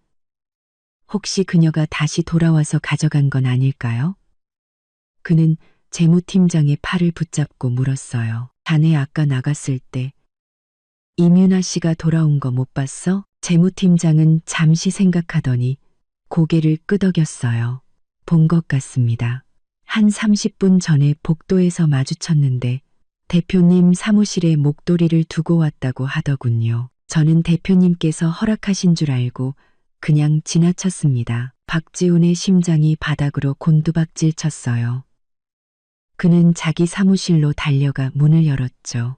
혹시 그녀가 다시 돌아와서 가져간 건 아닐까요? 그는 재무팀장의 팔을 붙잡고 물었어요. 자네 아까 나갔을 때 이민아 씨가 돌아온 거 못 봤어? 재무팀장은 잠시 생각하더니 고개를 끄덕였어요. 본 것 같습니다. 한 30분 전에 복도에서 마주쳤는데 대표님 사무실에 목도리를 두고 왔다고 하더군요. 저는 대표님께서 허락하신 줄 알고 그냥 지나쳤습니다. 박지훈의 심장이 바닥으로 곤두박질 쳤어요. 그는 자기 사무실로 달려가 문을 열었죠.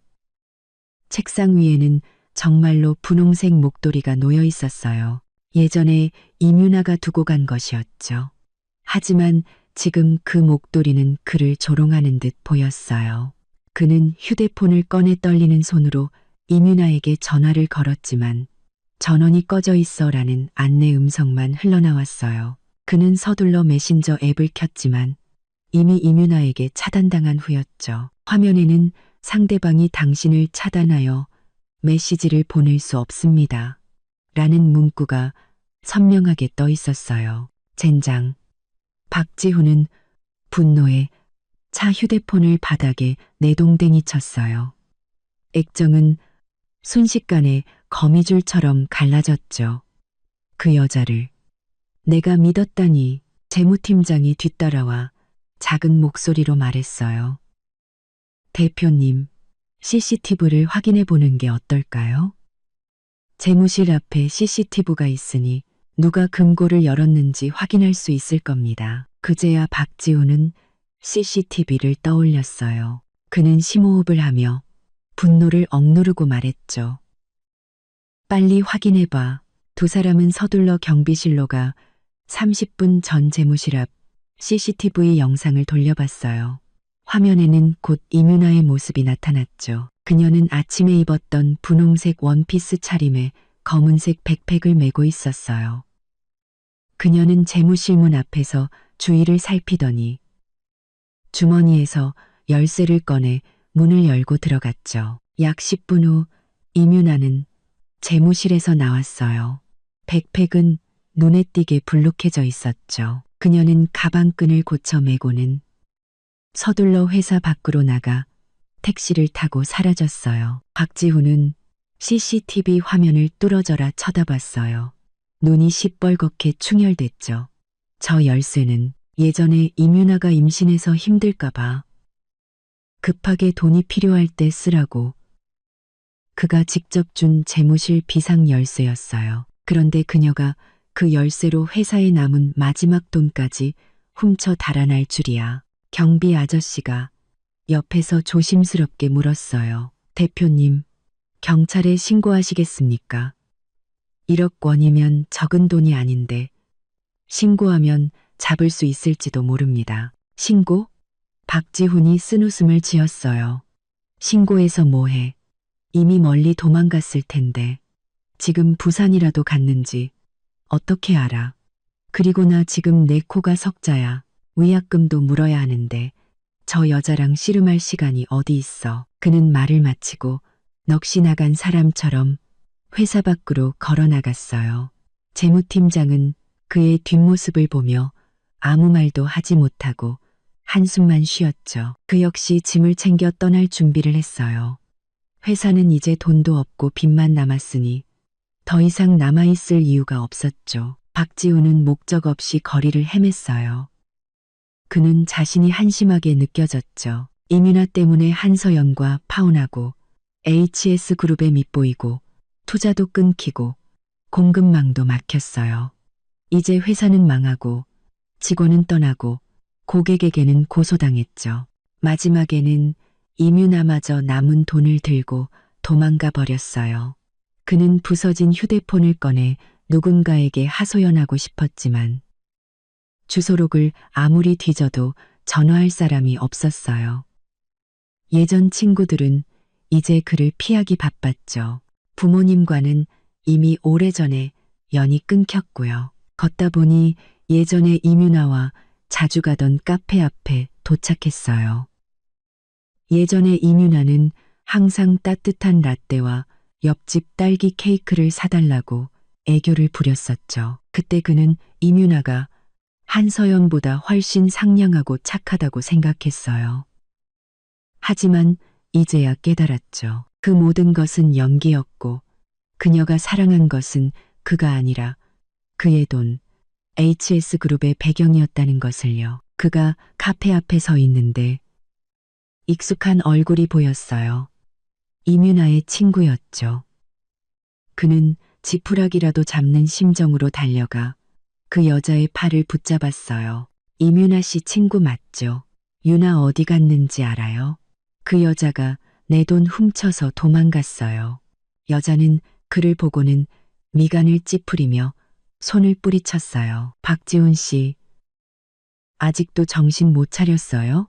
책상 위에는 정말로 분홍색 목도리가 놓여 있었어요. 예전에 이민아가 두고 간 것이었죠. 하지만 지금 그 목도리는 그를 조롱하는 듯 보였어요. 그는 휴대폰을 꺼내 떨리는 손으로 이민아에게 전화를 걸었지만 전원이 꺼져 있어라는 안내 음성만 흘러나왔어요. 그는 서둘러 메신저 앱을 켰지만 이미 이민아에게 차단당한 후였죠. 화면에는 상대방이 당신을 차단하여 메시지를 보낼 수 없습니다. 라는 문구가 선명하게 떠 있었어요. 젠장. 박지훈은 분노에 차 휴대폰을 바닥에 내동댕이 쳤어요. 액정은 순식간에 거미줄처럼 갈라졌죠. 그 여자를 내가 믿었다니. 재무팀장이 뒤따라와 작은 목소리로 말했어요. 대표님, CCTV를 확인해 보는 게 어떨까요? 재무실 앞에 CCTV가 있으니 누가 금고를 열었는지 확인할 수 있을 겁니다. 그제야 박지훈은 CCTV를 떠올렸어요. 그는 심호흡을 하며 분노를 억누르고 말했죠. 빨리 확인해봐. 두 사람은 서둘러 경비실로 가 30분 전 재무실 앞 CCTV 영상을 돌려봤어요. 화면에는 곧 이윤아의 모습이 나타났죠. 그녀는 아침에 입었던 분홍색 원피스 차림에 검은색 백팩을 메고 있었어요. 그녀는 재무실 문 앞에서 주위를 살피더니 주머니에서 열쇠를 꺼내 문을 열고 들어갔죠. 약 10분 후 이윤아는 재무실에서 나왔어요. 백팩은 눈에 띄게 불룩해져 있었죠. 그녀는 가방끈을 고쳐 매고는 서둘러 회사 밖으로 나가 택시를 타고 사라졌어요. 박지훈은 CCTV 화면을 뚫어져라 쳐다봤어요. 눈이 시뻘겋게 충혈됐죠. 저 열쇠는 예전에 이윤아가 임신해서 힘들까봐 급하게 돈이 필요할 때 쓰라고 그가 직접 준 재무실 비상 열쇠였어요. 그런데 그녀가 그 열쇠로 회사에 남은 마지막 돈까지 훔쳐 달아날 줄이야. 경비 아저씨가 옆에서 조심스럽게 물었어요. 대표님, 경찰에 신고하시겠습니까? 1억 원이면 적은 돈이 아닌데 신고하면 잡을 수 있을지도 모릅니다. 신고? 박지훈이 쓴웃음을 지었어요. 신고해서 뭐해? 이미 멀리 도망갔을 텐데 지금 부산이라도 갔는지 어떻게 알아? 그리고 나 지금 내 코가 석자야. 위약금도 물어야 하는데 저 여자랑 씨름할 시간이 어디 있어. 그는 말을 마치고 넋이 나간 사람처럼 회사 밖으로 걸어 나갔어요. 재무팀장은 그의 뒷모습을 보며 아무 말도 하지 못하고 한숨만 쉬었죠. 그 역시 짐을 챙겨 떠날 준비를 했어요. 회사는 이제 돈도 없고 빚만 남았으니 더 이상 남아있을 이유가 없었죠. 박지훈은 목적 없이 거리를 헤맸어요. 그는 자신이 한심하게 느껴졌죠. 이윤아 때문에 한서연과 파혼하고 HS그룹에 밑보이고 투자도 끊기고 공급망도 막혔어요. 이제 회사는 망하고 직원은 떠나고 고객에게는 고소당했죠. 마지막에는 이윤아마저 남은 돈을 들고 도망가 버렸어요. 그는 부서진 휴대폰을 꺼내 누군가에게 하소연하고 싶었지만 주소록을 아무리 뒤져도 전화할 사람이 없었어요. 예전 친구들은 이제 그를 피하기 바빴죠. 부모님과는 이미 오래전에 연이 끊겼고요. 걷다 보니 예전에 이윤아와 자주 가던 카페 앞에 도착했어요. 예전에 이윤아는 항상 따뜻한 라떼와 옆집 딸기 케이크를 사달라고 애교를 부렸었죠. 그때 그는 이윤아가 한서연보다 훨씬 상냥하고 착하다고 생각했어요. 하지만 이제야 깨달았죠. 그 모든 것은 연기였고 그녀가 사랑한 것은 그가 아니라 그의 돈, HS그룹의 배경이었다는 것을요. 그가 카페 앞에 서 있는데 익숙한 얼굴이 보였어요. 이윤아의 친구였죠. 그는 지푸라기라도 잡는 심정으로 달려가 그 여자의 팔을 붙잡았어요. 이윤아 씨 친구 맞죠? 윤아 어디 갔는지 알아요? 그 여자가 내 돈 훔쳐서 도망갔어요. 여자는 그를 보고는 미간을 찌푸리며 손을 뿌리쳤어요. 박지훈 씨, 아직도 정신 못 차렸어요?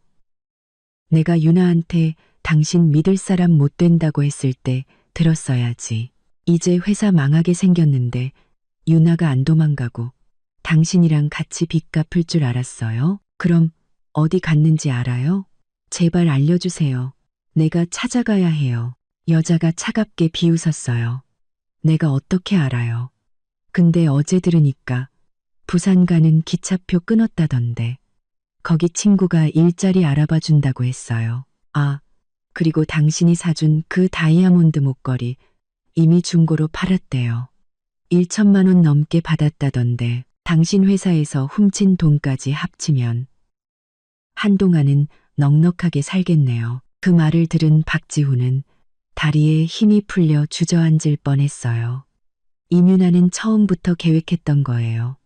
내가 윤아한테 당신 믿을 사람 못 된다고 했을 때 들었어야지. 이제 회사 망하게 생겼는데 윤아가 안 도망가고 당신이랑 같이 빚 갚을 줄 알았어요? 그럼 어디 갔는지 알아요? 제발 알려주세요. 내가 찾아가야 해요. 여자가 차갑게 비웃었어요. 내가 어떻게 알아요? 근데 어제 들으니까 부산 가는 기차표 끊었다던데. 거기 친구가 일자리 알아봐 준다고 했어요. 아, 그리고 당신이 사준 그 다이아몬드 목걸이 이미 중고로 팔았대요. 1천만 원 넘게 받았다던데 당신 회사에서 훔친 돈까지 합치면 한동안은 넉넉하게 살겠네요. 그 말을 들은 박지훈은 다리에 힘이 풀려 주저앉을 뻔했어요. 이윤아는 처음부터 계획했던 거예요.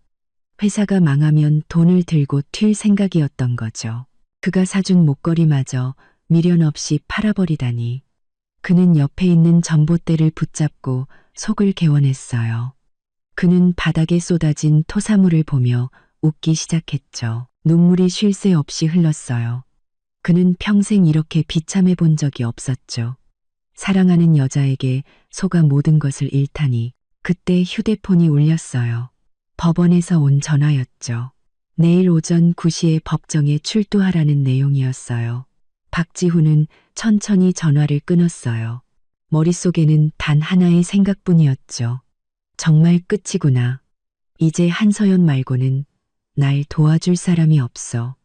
회사가 망하면 돈을 들고 튈 생각이었던 거죠. 그가 사준 목걸이마저 미련 없이 팔아버리다니. 그는 옆에 있는 전봇대를 붙잡고 속을 개원했어요. 그는 바닥에 쏟아진 토사물을 보며 웃기 시작했죠. 눈물이 쉴 새 없이 흘렀어요. 그는 평생 이렇게 비참해 본 적이 없었죠. 사랑하는 여자에게 속아 모든 것을 잃다니. 그때 휴대폰이 울렸어요. 법원에서 온 전화였죠. 내일 오전 9시에 법정에 출두하라는 내용이었어요. 박지훈은 천천히 전화를 끊었어요. 머릿속에는 단 하나의 생각뿐이었죠. 정말 끝이구나. 이제 한서연 말고는 날 도와줄 사람이 없어.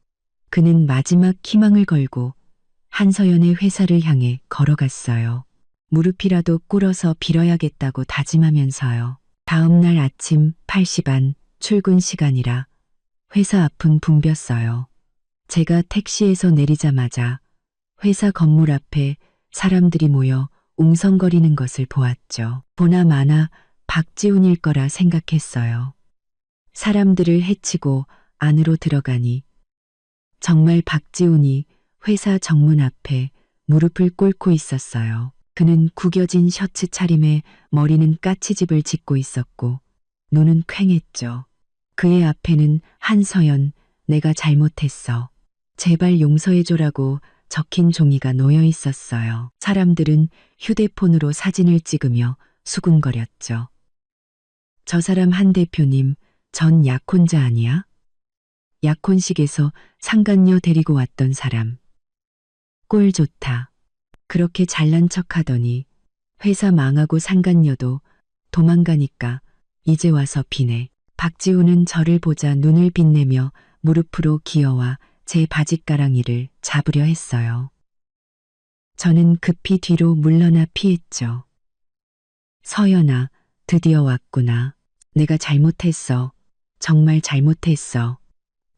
그는 마지막 희망을 걸고 한서연의 회사를 향해 걸어갔어요. 무릎이라도 꿇어서 빌어야겠다고 다짐하면서요. 다음 날 아침 8시 반 출근 시간이라 회사 앞은 붐볐어요. 제가 택시에서 내리자마자 회사 건물 앞에 사람들이 모여 웅성거리는 것을 보았죠. 보나마나 박지훈일 거라 생각했어요. 사람들을 해치고 안으로 들어가니 정말 박지훈이 회사 정문 앞에 무릎을 꿇고 있었어요. 그는 구겨진 셔츠 차림에 머리는 까치집을 짓고 있었고 눈은 퀭했죠. 그의 앞에는 한서연, 내가 잘못했어. 제발 용서해줘라고 적힌 종이가 놓여 있었어요. 사람들은 휴대폰으로 사진을 찍으며 수군거렸죠. 저 사람 한 대표님, 전 약혼자 아니야? 약혼식에서 상간녀 데리고 왔던 사람. 꼴 좋다. 그렇게 잘난 척 하더니 회사 망하고 상간녀도 도망가니까 이제 와서 비네. 박지훈은 저를 보자 눈을 빛내며 무릎으로 기어와 제 바짓가랑이를 잡으려 했어요. 저는 급히 뒤로 물러나 피했죠. 서연아, 드디어 왔구나. 내가 잘못했어. 정말 잘못했어.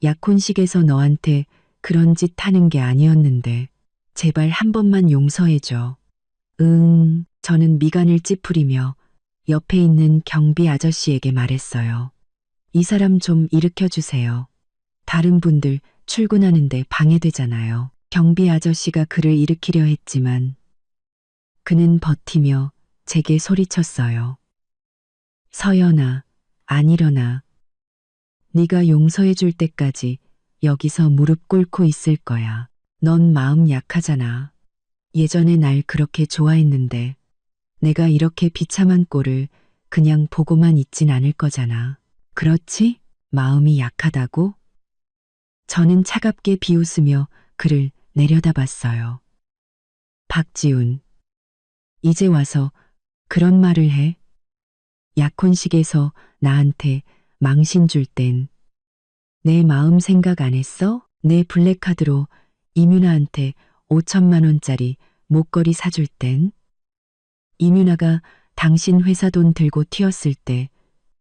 약혼식에서 너한테 그런 짓 하는 게 아니었는데 제발 한 번만 용서해줘. 저는 미간을 찌푸리며 옆에 있는 경비 아저씨에게 말했어요. 이 사람 좀 일으켜주세요. 다른 분들 출근하는데 방해되잖아요. 경비 아저씨가 그를 일으키려 했지만 그는 버티며 제게 소리쳤어요. 서연아, 안 일어나. 네가 용서해 줄 때까지 여기서 무릎 꿇고 있을 거야. 넌 마음 약하잖아. 예전에 날 그렇게 좋아했는데 내가 이렇게 비참한 꼴을 그냥 보고만 있진 않을 거잖아. 그렇지? 마음이 약하다고? 저는 차갑게 비웃으며 그를 내려다봤어요. 박지훈, 이제 와서 그런 말을 해? 약혼식에서 나한테 망신 줄 땐 내 마음 생각 안 했어? 내 블랙카드로 이민아한테 5천만 원짜리 목걸이 사줄 땐? 이민아가 당신 회사 돈 들고 튀었을 때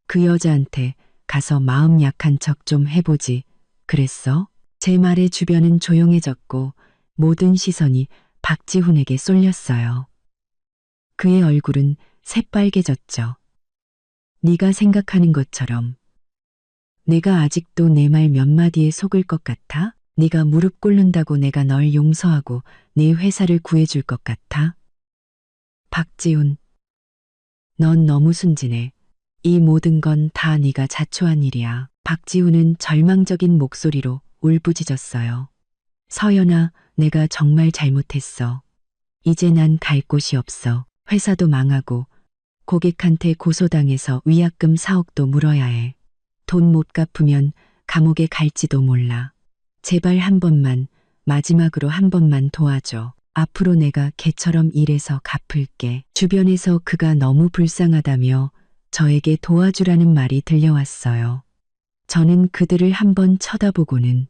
그 여자한테 가서 마음 약한 척 좀 해보지 그랬어? 제 말에 주변은 조용해졌고 모든 시선이 박지훈에게 쏠렸어요. 그의 얼굴은 새빨개졌죠. 네가 생각하는 것처럼 내가 아직도 내 말 몇 마디에 속을 것 같아? 네가 무릎 꿇는다고 내가 널 용서하고 네 회사를 구해줄 것 같아? 박지훈, 넌 너무 순진해. 이 모든 건 다 네가 자초한 일이야. 박지훈은 절망적인 목소리로 울부짖었어요. 서연아, 내가 정말 잘못했어. 이제 난 갈 곳이 없어. 회사도 망하고 고객한테 고소당해서 위약금 4억도 물어야 해. 돈 못 갚으면 감옥에 갈지도 몰라. 제발 한 번만, 마지막으로 한 번만 도와줘. 앞으로 내가 개처럼 일해서 갚을게. 주변에서 그가 너무 불쌍하다며 저에게 도와주라는 말이 들려왔어요. 저는 그들을 한번 쳐다보고는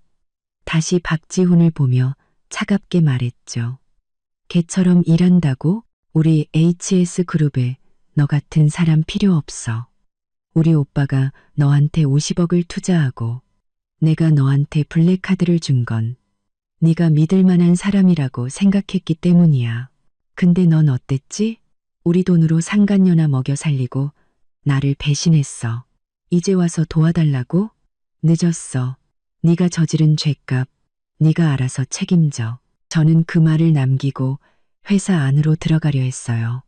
다시 박지훈을 보며 차갑게 말했죠. 개처럼 일한다고? 우리 HS그룹에 너 같은 사람 필요 없어. 우리 오빠가 너한테 50억을 투자하고 내가 너한테 블랙카드를 준 건 네가 믿을 만한 사람이라고 생각했기 때문이야. 근데 넌 어땠지? 우리 돈으로 상간녀나 먹여 살리고 나를 배신했어. 이제 와서 도와달라고? 늦었어. 네가 저지른 죄값 네가 알아서 책임져. 저는 그 말을 남기고 회사 안으로 들어가려 했어요.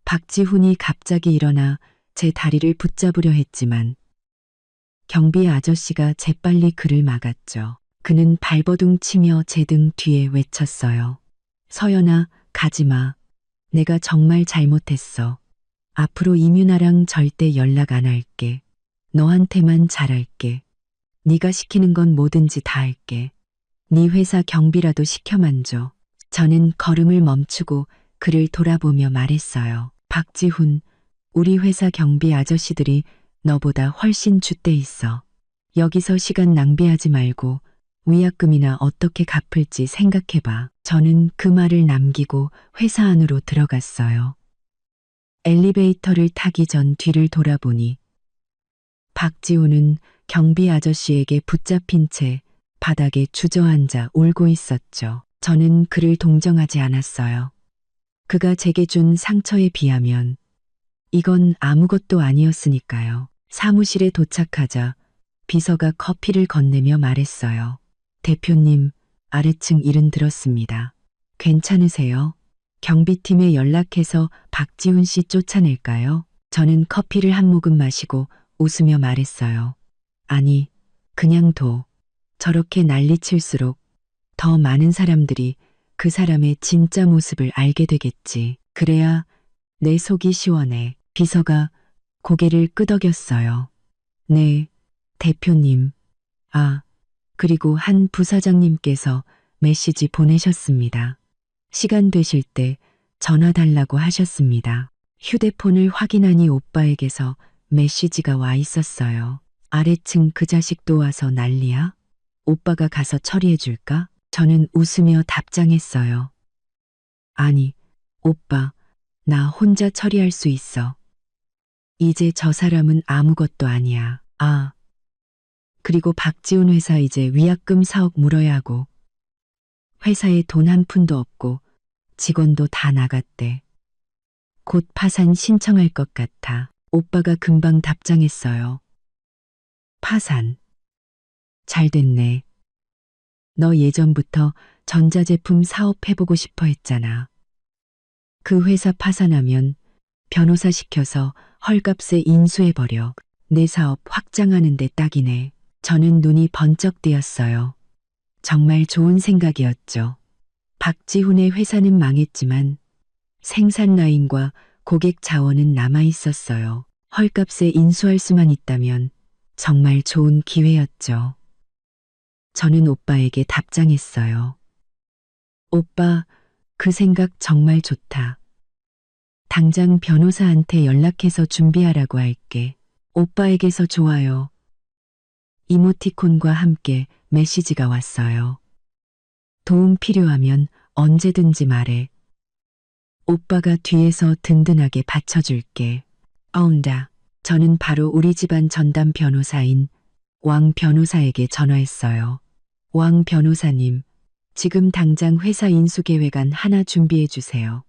박지훈이 갑자기 일어나 제 다리를 붙잡으려 했지만 경비 아저씨가 재빨리 그를 막았죠. 그는 발버둥 치며 제 등 뒤에 외쳤어요. 서연아, 가지마. 내가 정말 잘못했어. 앞으로 이민아랑 절대 연락 안 할게. 너한테만 잘할게. 네가 시키는 건 뭐든지 다 할게. 네 회사 경비라도 시켜만 줘. 저는 걸음을 멈추고 그를 돌아보며 말했어요. 박지훈, 우리 회사 경비 아저씨들이 너보다 훨씬 줏대 있어. 여기서 시간 낭비하지 말고 위약금이나 어떻게 갚을지 생각해봐. 저는 그 말을 남기고 회사 안으로 들어갔어요. 엘리베이터를 타기 전 뒤를 돌아보니 박지훈은 경비 아저씨에게 붙잡힌 채 바닥에 주저앉아 울고 있었죠. 저는 그를 동정하지 않았어요. 그가 제게 준 상처에 비하면 이건 아무것도 아니었으니까요. 사무실에 도착하자 비서가 커피를 건네며 말했어요. 대표님, 아래층 일은 들었습니다. 괜찮으세요? 경비팀에 연락해서 박지훈 씨 쫓아낼까요? 저는 커피를 한 모금 마시고 웃으며 말했어요. 아니, 그냥 둬. 저렇게 난리칠수록 더 많은 사람들이 그 사람의 진짜 모습을 알게 되겠지. 그래야 내 속이 시원해. 비서가 고개를 끄덕였어요. 네, 대표님. 아, 그리고 한 부사장님께서 메시지 보내셨습니다. 시간 되실 때 전화 달라고 하셨습니다. 휴대폰을 확인하니 오빠에게서 메시지가 와 있었어요. 아래층 그 자식도 와서 난리야? 오빠가 가서 처리해 줄까? 저는 웃으며 답장했어요. 아니, 오빠, 나 혼자 처리할 수 있어. 이제 저 사람은 아무것도 아니야. 아, 그리고 박지훈 회사 이제 위약금 4억 물어야 하고 회사에 돈 한 푼도 없고 직원도 다 나갔대. 곧 파산 신청할 것 같아. 오빠가 금방 답장했어요. 파산. 잘 됐네. 너 예전부터 전자제품 사업 해보고 싶어 했잖아. 그 회사 파산하면 변호사 시켜서 헐값에 인수해버려. 내 사업 확장하는 데 딱이네. 저는 눈이 번쩍 뜨였어요. 정말 좋은 생각이었죠. 박지훈의 회사는 망했지만 생산 라인과 고객 자원은 남아 있었어요. 헐값에 인수할 수만 있다면 정말 좋은 기회였죠. 저는 오빠에게 답장했어요. 오빠, 그 생각 정말 좋다. 당장 변호사한테 연락해서 준비하라고 할게. 오빠에게서 좋아요. 이모티콘과 함께 메시지가 왔어요. 도움 필요하면 언제든지 말해. 오빠가 뒤에서 든든하게 받쳐줄게. 어운다. 저는 바로 우리 집안 전담 변호사인 왕 변호사에게 전화했어요. 왕 변호사님, 지금 당장 회사 인수계획안 하나 준비해 주세요.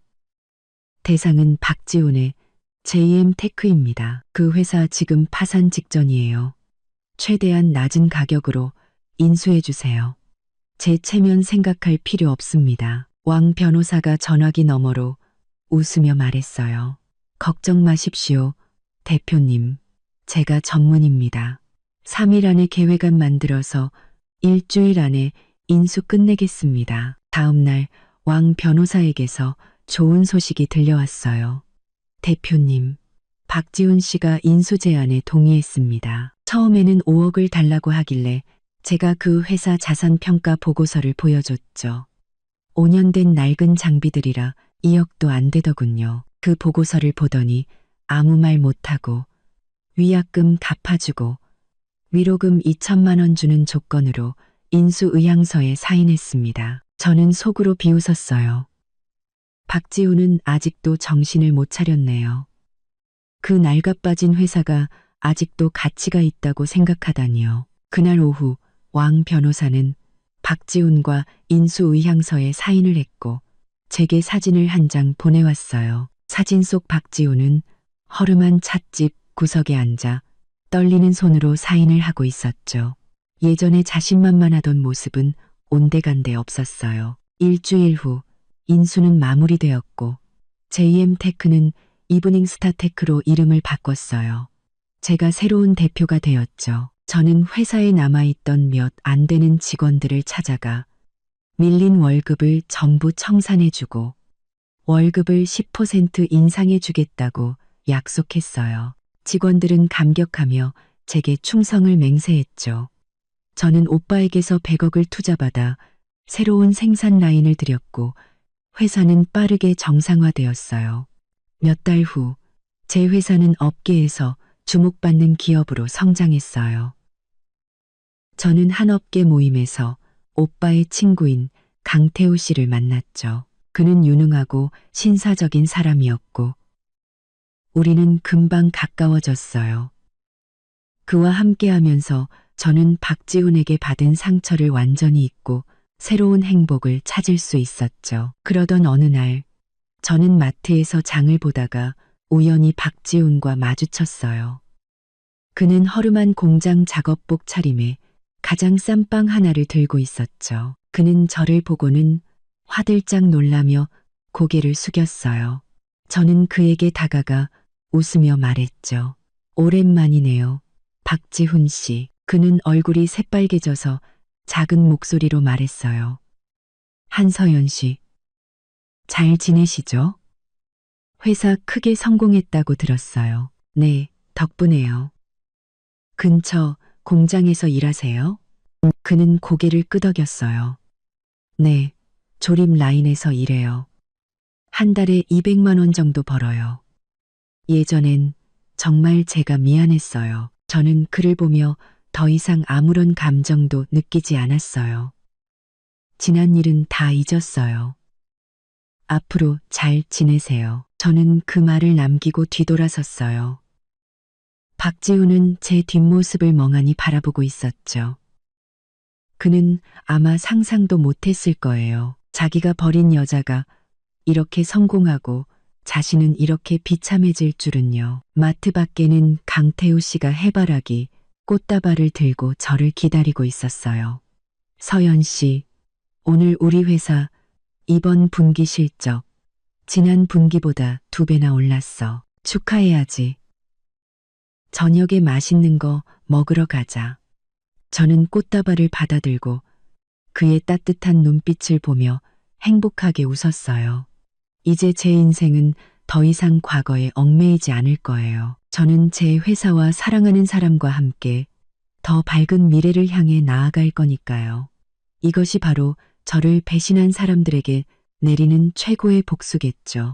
대상은 박지훈의 JM 테크입니다. 그 회사 지금 파산 직전이에요. 최대한 낮은 가격으로 인수해 주세요. 제 체면 생각할 필요 없습니다. 왕 변호사가 전화기 너머로 웃으며 말했어요. 걱정 마십시오, 대표님. 제가 전문입니다. 3일 안에 계획안 만들어서 일주일 안에 인수 끝내겠습니다. 다음 날 왕 변호사에게서 좋은 소식이 들려왔어요. 대표님, 박지훈 씨가 인수 제안에 동의했습니다. 처음에는 5억을 달라고 하길래 제가 그 회사 자산평가 보고서를 보여줬죠. 5년 된 낡은 장비들이라 2억도 안 되더군요. 그 보고서를 보더니 아무 말 못하고 위약금 갚아주고 위로금 2천만 원 주는 조건으로 인수 의향서에 사인했습니다. 저는 속으로 비웃었어요. 박지훈은 아직도 정신을 못 차렸네요. 그 낡아빠진 회사가 아직도 가치가 있다고 생각하다니요. 그날 오후 왕 변호사는 박지훈과 인수 의향서에 사인을 했고 제게 사진을 한 장 보내왔어요. 사진 속 박지훈은 허름한 찻집 구석에 앉아 떨리는 손으로 사인을 하고 있었죠. 예전에 자신만만하던 모습은 온데간데 없었어요. 일주일 후 인수는 마무리되었고 JM 테크는 이브닝 스타 테크로 이름을 바꿨어요. 제가 새로운 대표가 되었죠. 저는 회사에 남아있던 몇 안 되는 직원들을 찾아가 밀린 월급을 전부 청산해주고 월급을 10% 인상해주겠다고 약속했어요. 직원들은 감격하며 제게 충성을 맹세했죠. 저는 오빠에게서 100억을 투자받아 새로운 생산 라인을 들였고 회사는 빠르게 정상화되었어요. 몇 달 후 제 회사는 업계에서 주목받는 기업으로 성장했어요. 저는 한 업계 모임에서 오빠의 친구인 강태우 씨를 만났죠. 그는 유능하고 신사적인 사람이었고 우리는 금방 가까워졌어요. 그와 함께하면서 저는 박지훈에게 받은 상처를 완전히 잊고 새로운 행복을 찾을 수 있었죠. 그러던 어느 날 저는 마트에서 장을 보다가 우연히 박지훈과 마주쳤어요. 그는 허름한 공장 작업복 차림에 가장 싼 빵 하나를 들고 있었죠. 그는 저를 보고는 화들짝 놀라며 고개를 숙였어요. 저는 그에게 다가가 웃으며 말했죠. 오랜만이네요. 박지훈 씨. 그는 얼굴이 새빨개져서 작은 목소리로 말했어요. 한서연 씨. 잘 지내시죠? 회사 크게 성공했다고 들었어요. 네, 덕분에요. 근처 공장에서 일하세요? 그는 고개를 끄덕였어요. 네, 조립 라인에서 일해요. 한 달에 200만 원 정도 벌어요. 예전엔 정말 제가 미안했어요. 저는 그를 보며 더 이상 아무런 감정도 느끼지 않았어요. 지난 일은 다 잊었어요. 앞으로 잘 지내세요. 저는 그 말을 남기고 뒤돌아섰어요. 박지훈은 제 뒷모습을 멍하니 바라보고 있었죠. 그는 아마 상상도 못했을 거예요. 자기가 버린 여자가 이렇게 성공하고 자신은 이렇게 비참해질 줄은요. 마트 밖에는 강태우 씨가 해바라기, 꽃다발을 들고 저를 기다리고 있었어요. 서연 씨, 오늘 우리 회사 이번 분기 실적 지난 분기보다 2배나 올랐어. 축하해야지. 저녁에 맛있는 거 먹으러 가자. 저는 꽃다발을 받아들고 그의 따뜻한 눈빛을 보며 행복하게 웃었어요. 이제 제 인생은 더 이상 과거에 얽매이지 않을 거예요. 저는 제 회사와 사랑하는 사람과 함께 더 밝은 미래를 향해 나아갈 거니까요. 이것이 바로 저를 배신한 사람들에게 내리는 최고의 복수겠죠.